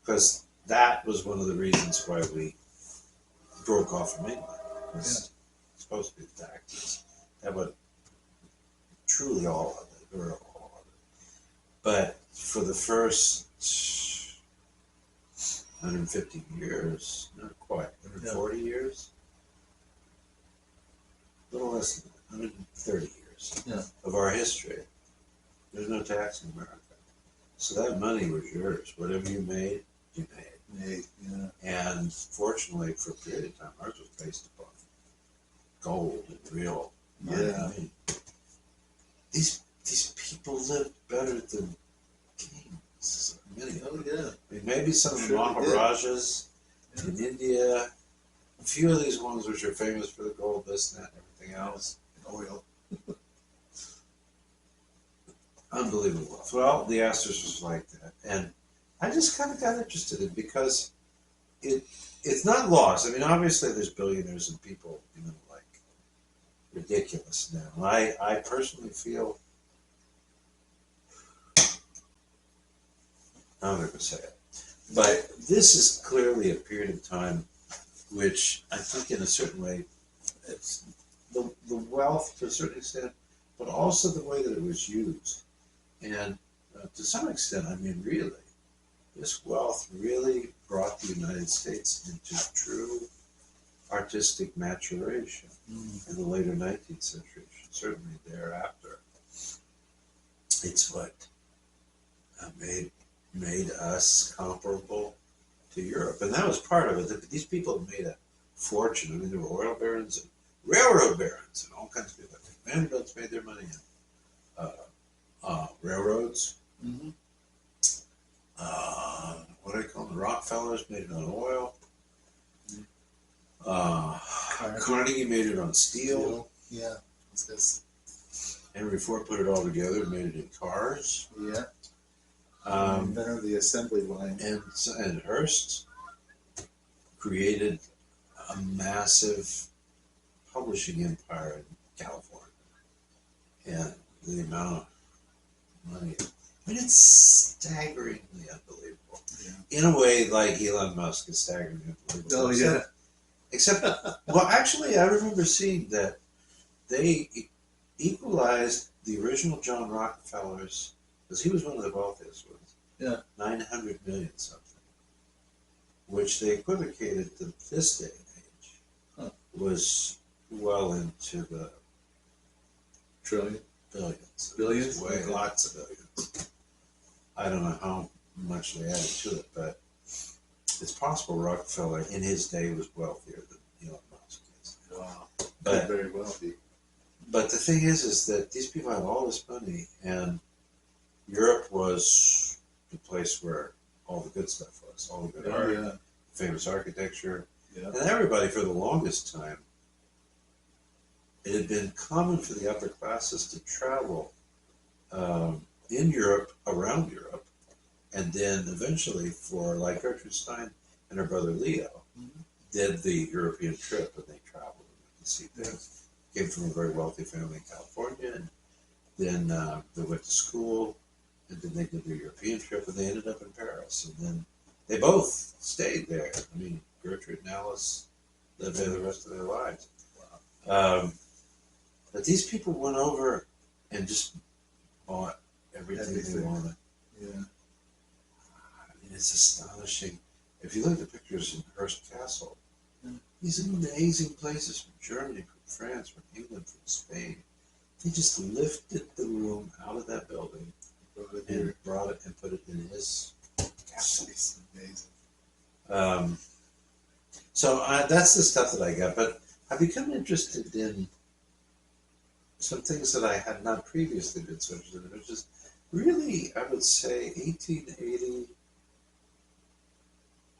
Because that was one of the reasons why we broke off from England. It was supposed to be the taxes. That was truly all of it, or all of it. But for the first 150 years, not quite, 140 years, a little less than that, 130 years of our history, there's no tax in America. So that money was yours. Whatever you made, you made. And fortunately, for a period of time, ours was based upon gold and real money. I mean, these people lived better than kings. Many of them. I mean, maybe some of the Maharajas in India. A few of these ones which are famous for the gold, this, and that, and everything else. Oil. Unbelievable. Well, the Astors was like that. And I just kind of got interested in it because it's not lost. I mean, obviously there's billionaires and people, like ridiculous now. I personally feel, I'm not going to say it, but this is clearly a period of time which I think in a certain way, it's the wealth to a certain extent, but also the way that it was used. And to some extent, I mean, really, this wealth really brought the United States into true artistic maturation in the later 19th century, certainly thereafter. It's what made us comparable to Europe. And that was part of it. These people made a fortune. I mean, there were oil barons and railroad barons and all kinds of people. Vanderbilts made their money in railroads. What do I call them? The Rockefellers made it on oil. Carnegie made it on steel. Yeah. Henry Ford put it all together and made it in cars. Yeah. Inventor of the assembly line. And Hearst created a massive publishing empire in California. And the amount of money, I mean, it's staggeringly unbelievable. Yeah. In a way, like Elon Musk is staggeringly unbelievable. Oh, Except, well, actually, I remember seeing that they equalized the original John Rockefeller's, because he was one of the wealthiest ones. 900 million something, which they equivocated to this day and age, was well into the trillion, billions, way lots of billions. I don't know how much they added to it, but it's possible Rockefeller in his day was wealthier than Elon Musk is. Wow, but very wealthy. But the thing is that these people had all this money, and Europe was the place where all the good stuff was, all the good art, famous architecture, and everybody for the longest time. It had been common for the upper classes to travel in Europe, around Europe, and then eventually for, like Gertrude Stein and her brother Leo, did the European trip, and they traveled to see things. Came from a very wealthy family in California, and then they went to school, and then they did their European trip, and they ended up in Paris. And then they both stayed there. I mean, Gertrude and Alice lived there the rest of their lives. But these people went over and just bought everything they wanted. Yeah. I mean, it's astonishing. If you look at the pictures in Hearst Castle, these amazing places from Germany, from France, from England, from Spain. They just lifted the room out of that building and brought it and put it in his castle. It's amazing. So that's the stuff that I got. But I've become interested in some things that I had not previously been so interested in, which is really, I would say, 1880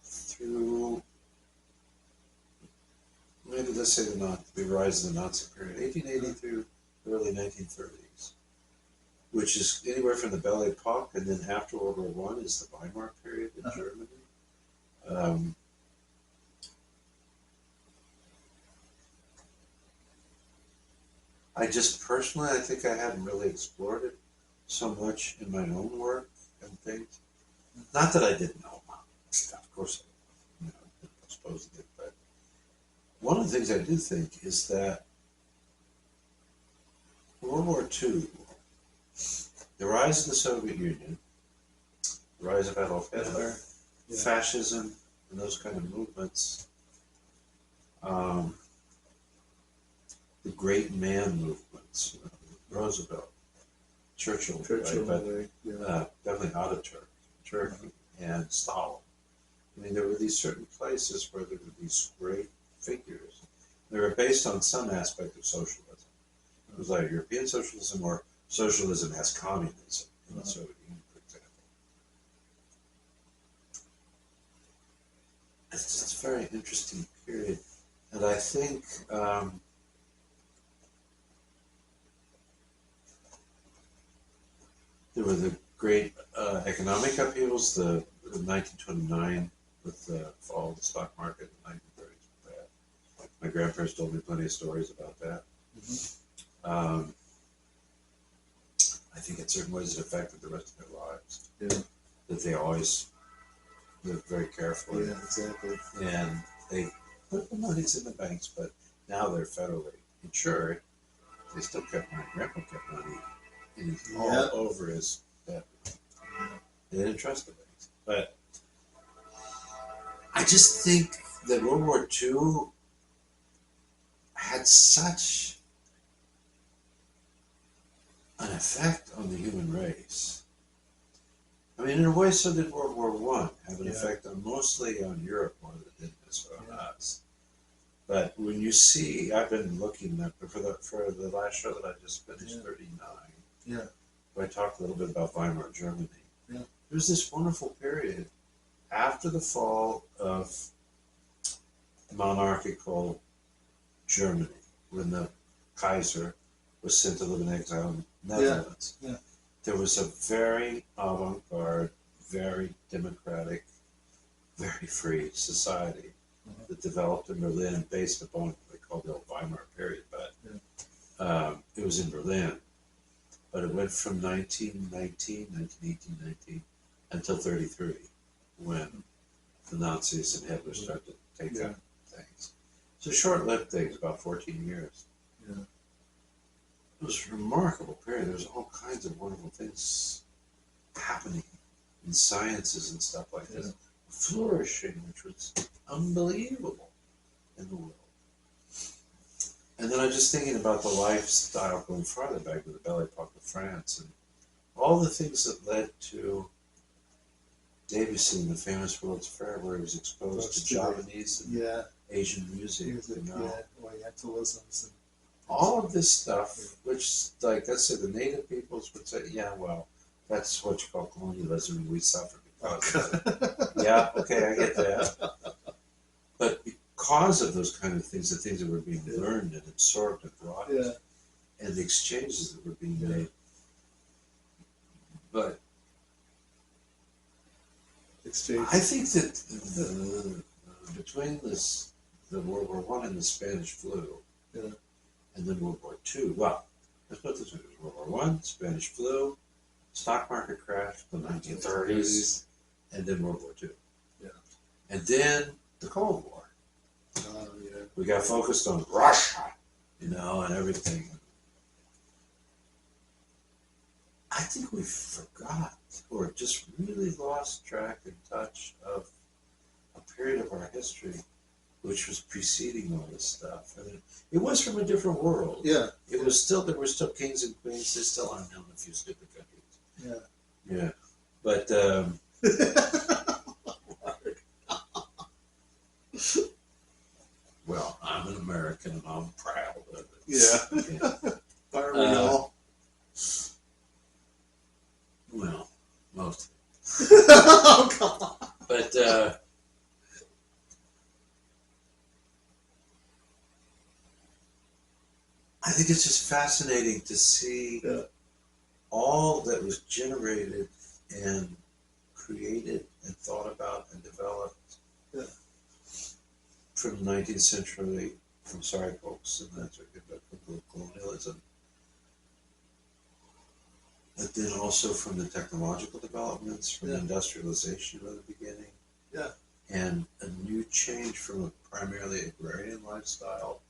through, maybe let's say the rise of the Nazi period, 1880 through the early 1930s, which is anywhere from the Belle Epoque, and then after World War I is the Weimar period in Germany. I just personally, I think I hadn't really explored it so much in my own work and things. Not that I didn't know about stuff, of course I been exposed to it, but one of the things I do think is that World War II, the rise of the Soviet Union, the rise of Adolf Hitler, fascism, and those kind of movements, the great man movements, Roosevelt, Churchill, right, but definitely Ataturk, Turkey, and Stalin. I mean, there were these certain places where there were these great figures. They were based on some aspect of socialism. It was like European socialism or socialism as communism in the Soviet Union, for example. It's just a very interesting period. And I think there were the great economic upheavals, the 1929 with the fall of the stock market in the 1930s. My grandparents told me plenty of stories about that. I think in certain ways it affected the rest of their lives. Yeah. That they always lived very carefully. Yeah, exactly. And they put the monies in the banks, but now they're federally insured. They still kept money. Grandpa kept money all over his bed. They didn't trust the banks. But I just think that World War II had such an effect on the human race. I mean, in a way, so did World War I have an effect on mostly on Europe more than it did on us. But when you see, I've been looking at for the last show that I just finished, 39. Yeah. Where I talked a little bit about Weimar Germany. Yeah. There was this wonderful period after the fall of monarchical Germany, when the Kaiser was sent to live in exile in the Netherlands. Yeah. There was a very avant-garde, very democratic, very free society that developed in Berlin based upon what they called the Weimar period. But it was in Berlin. But it went from 1918, 19 until 33, when the Nazis and Hitler started to take up things. It's a short-lived thing, about 14 years. Yeah. It was a remarkable period. There was all kinds of wonderful things happening in sciences and stuff like this, flourishing, which was unbelievable in the world. And then I'm just thinking about the lifestyle going farther back to the Belle Époque of France and all the things that led to Debussy in the famous World's Fair, where he was exposed to Japanese and Asian music. Orientalisms. And all of this stuff, which, like, let's say the native peoples would say, yeah, well, that's what you call colonialism, and we suffered because of it. Yeah, okay, I get that. But because of those kind of things, the things that were being learned and absorbed and brought in, and the exchanges that were being made. But I think that between the World War I and the Spanish flu, and then World War II, well, let's put this way: World War I, Spanish flu, stock market crash, the 1930s, and then World War II. Yeah. And then the Cold War. We got focused on Russia, and everything. I think we forgot, or just really lost track and touch of a period of our history which was preceding all this stuff. I mean, it was from a different world. Yeah. It was still, there were still kings and queens. There still are now in a few stupid countries. Yeah. Yeah. But, well, I'm an American and I'm proud of it. Yeah. Aren't we all? Well, most. Oh, come on. But, I think it's just fascinating to see all that was generated and created and thought about and developed from the 19th century, from sorry folks, and that's what from the colonialism. But then also from the technological developments, from Yeah. industrialization of the beginning. Yeah. And a new change from a primarily agrarian lifestyle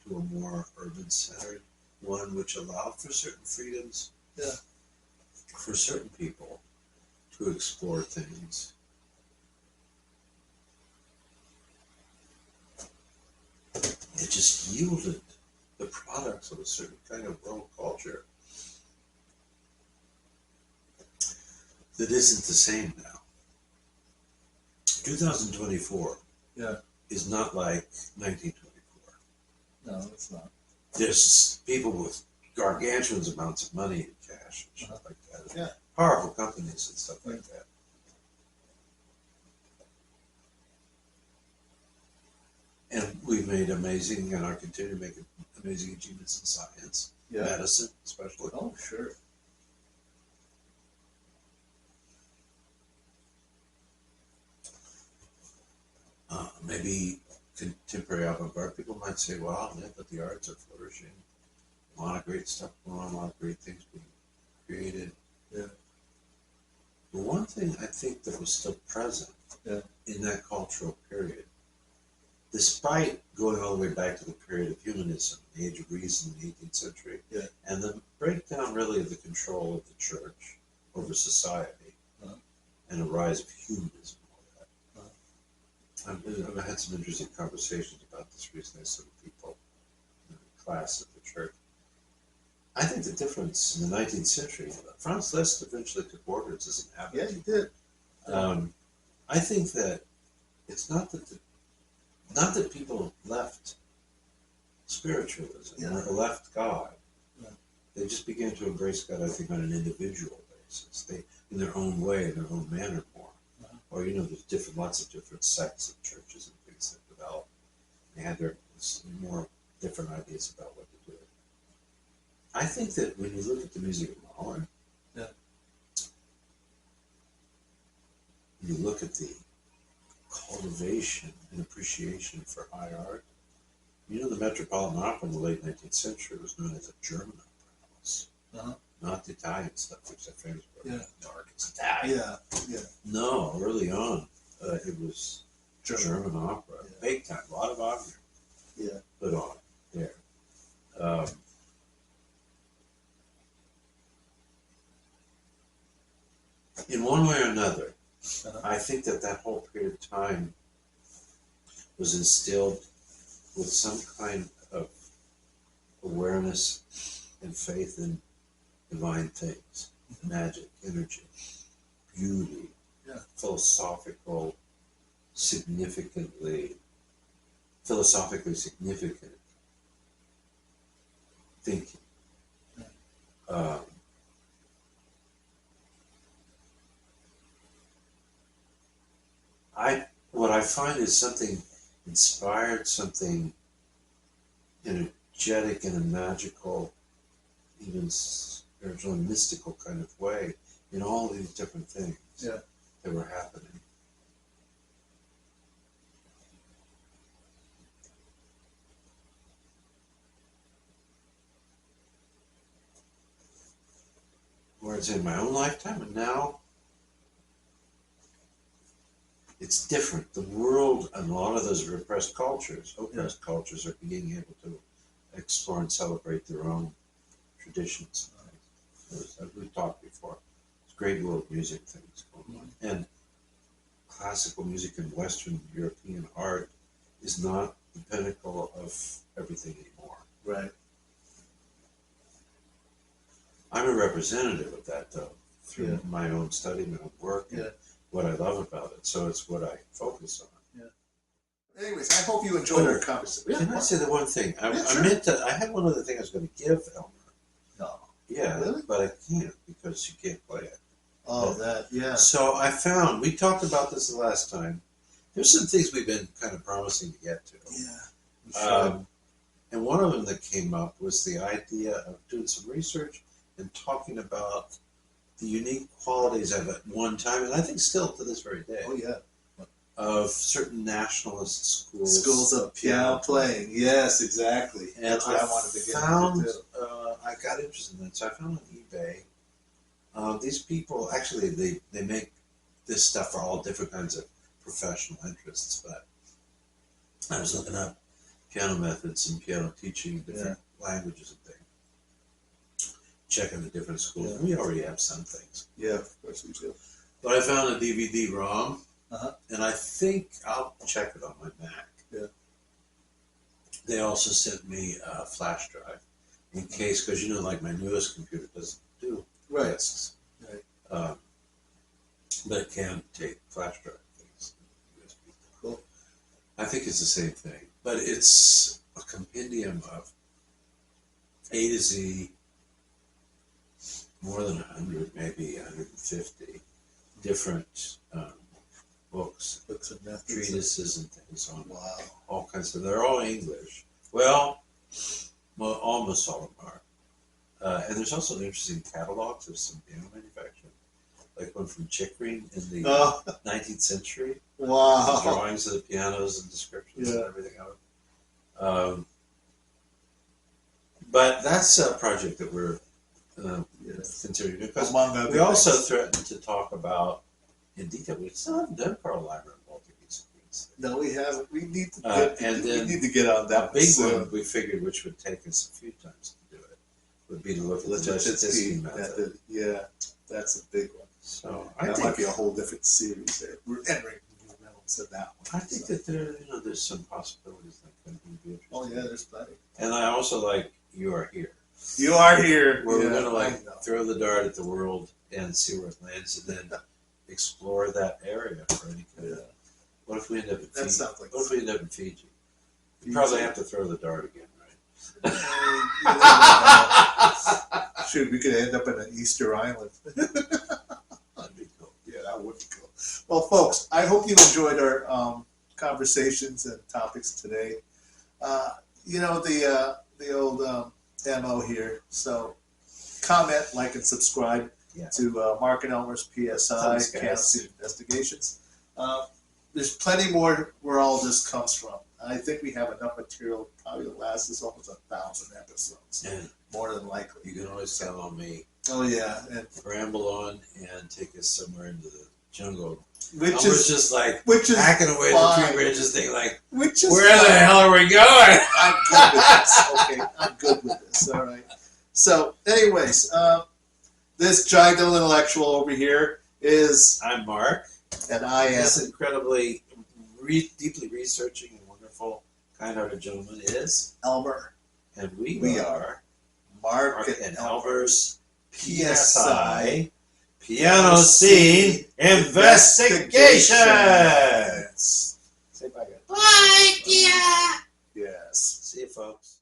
to a more urban-centered one, which allowed for certain freedoms. Yeah. For certain people to explore things. It just yielded the products of a certain kind of world culture that isn't the same now. 2024 is not like 1924. No, it's not. There's people with gargantuan amounts of money in cash and stuff like that. Yeah. Powerful companies and stuff like that. And we've made amazing, and are continuing to make amazing achievements in science, medicine especially. Oh, sure. Maybe contemporary avant-garde people might say, wow, yeah, but the arts are flourishing. A lot of great stuff going on, a lot of great things being created. Yeah. But one thing I think that was still present in that cultural period, despite going all the way back to the period of humanism, the age of reason in the 18th century, and the breakdown really of the control of the church over society, and the rise of humanism. I've had some interesting conversations about this recently with some people in the class at the church. I think the difference in the 19th century, Franz Liszt eventually took orders as an abbot. Yeah, he did. I think that it's not that people left spiritualism or left God. They just began to embrace God, I think, on an individual basis. They, in their own way, in their own manner more. Or, there's lots of different sects of churches and things that develop. They had their more different ideas about what to do. I think that when you look at the music of Mahler, you look at the cultivation and appreciation for high art. The Metropolitan Opera in the late 19th century was known as a German opera house. Not the Italian stuff, which they're famous for. Dark, it's Italian. No, early on, it was German opera. Big time, a lot of Wagner put on there. In one way or another, I think that whole period of time was instilled with some kind of awareness and faith in divine things, magic, energy, beauty, philosophically significant thinking. What I find is something inspired, something energetic in a magical, even spiritual and mystical kind of way in all these different things that were happening. Whereas in my own lifetime and now, it's different. The world and a lot of those oppressed cultures are being able to explore and celebrate their own traditions. As we've talked before, there's great world music things going on. And classical music and Western European art is not the pinnacle of everything anymore. Right. I'm a representative of that, though, through my own study, my own work, and what I love about it. So it's what I focus on. Anyways, I hope you enjoyed our conversation. Can I say the one thing? I meant to. I had one other thing I was going to give Elmer. No. Yeah, Really? but I can't because you can't play it. Oh, So I found, we talked about this the last time. There's some things we've been kind of promising to get to. Yeah. And one of them that came up was the idea of doing some research and talking about the unique qualities of at one time, and I think still to this very day, of certain nationalist schools. Schools of piano playing. Yes, exactly. And That's what I wanted to get into too. I got interested in that, so I found on eBay. These people actually they make this stuff for all different kinds of professional interests. But I was looking up piano methods and piano teaching, different languages and things. Checking the different schools. Yeah. We already have some things. Yeah, of course we do. But I found a DVD-ROM, Uh-huh. and I think I'll check it on my Mac. Yeah. They also sent me a flash drive in case, because you know, like my newest computer doesn't do Right. discs. Right. But it can take flash drive things. USB. Cool. I think it's the same thing, but it's a compendium of A to Z, more than 100, maybe 150 different books, Books and methods. treatises and things on Wow. all kinds of. They're all English. Well, almost all of them are. And there's also interesting catalogs of some piano manufacturing, like one from Chickering in the Oh, 19th century. wow. Drawings of the pianos and descriptions and everything of it. But that's a project that we're considering because Among other we also things. threatened to talk about in detail. We still haven't done Pearl Limer and Baltic East Queens. No, we haven't. We need to And then we need to get on that big soon. one we figured, which would take us a few times to do it, would be to look at the Lipinski Lipinski method. method. Yeah, that's a big one. So That might be a whole different series there. We're entering new realms of that one. I think that there's some possibilities that could be interesting. Oh yeah, there's plenty. And I also like You Are Here, You are here. where we're Yeah, gonna I know. throw the dart at the world and see where it lands, and then explore that area for any kind of. Yeah. What if we end up in That Fiji? sounds like What if we end up in Fiji? Fiji. You probably have to throw the dart again, right? Shoot, we could end up in an Easter Island. That'd be cool. Yeah, that would be cool. Well, folks, I hope you enjoyed our conversations and topics today. You know, the old MO here. So comment, like, and subscribe to Marc and Elmer's PSI, Thanks, guys. Piano Investigations. There's plenty more where all this comes from. I think we have enough material probably to last us almost 1,000 episodes, And more than likely. you can always count on me. Oh yeah, and Ramble on and take us somewhere into the jungle. which Elmer's is just like which is hacking away at fine. the tree branches, thinking like, Which is where the fine. hell are we going? I'm good with this. Okay, I'm good with this. All right. So, anyways, this giant intellectual over here is, I'm Mark. and I am This incredibly, deeply researching and wonderful, kind-hearted gentleman is, Elmer. and we We are Marc Mark and and Elmer's Elmer's PSI Piano Scene Investigations. Say bye, guys. Bye, dear. Yes. See you, folks.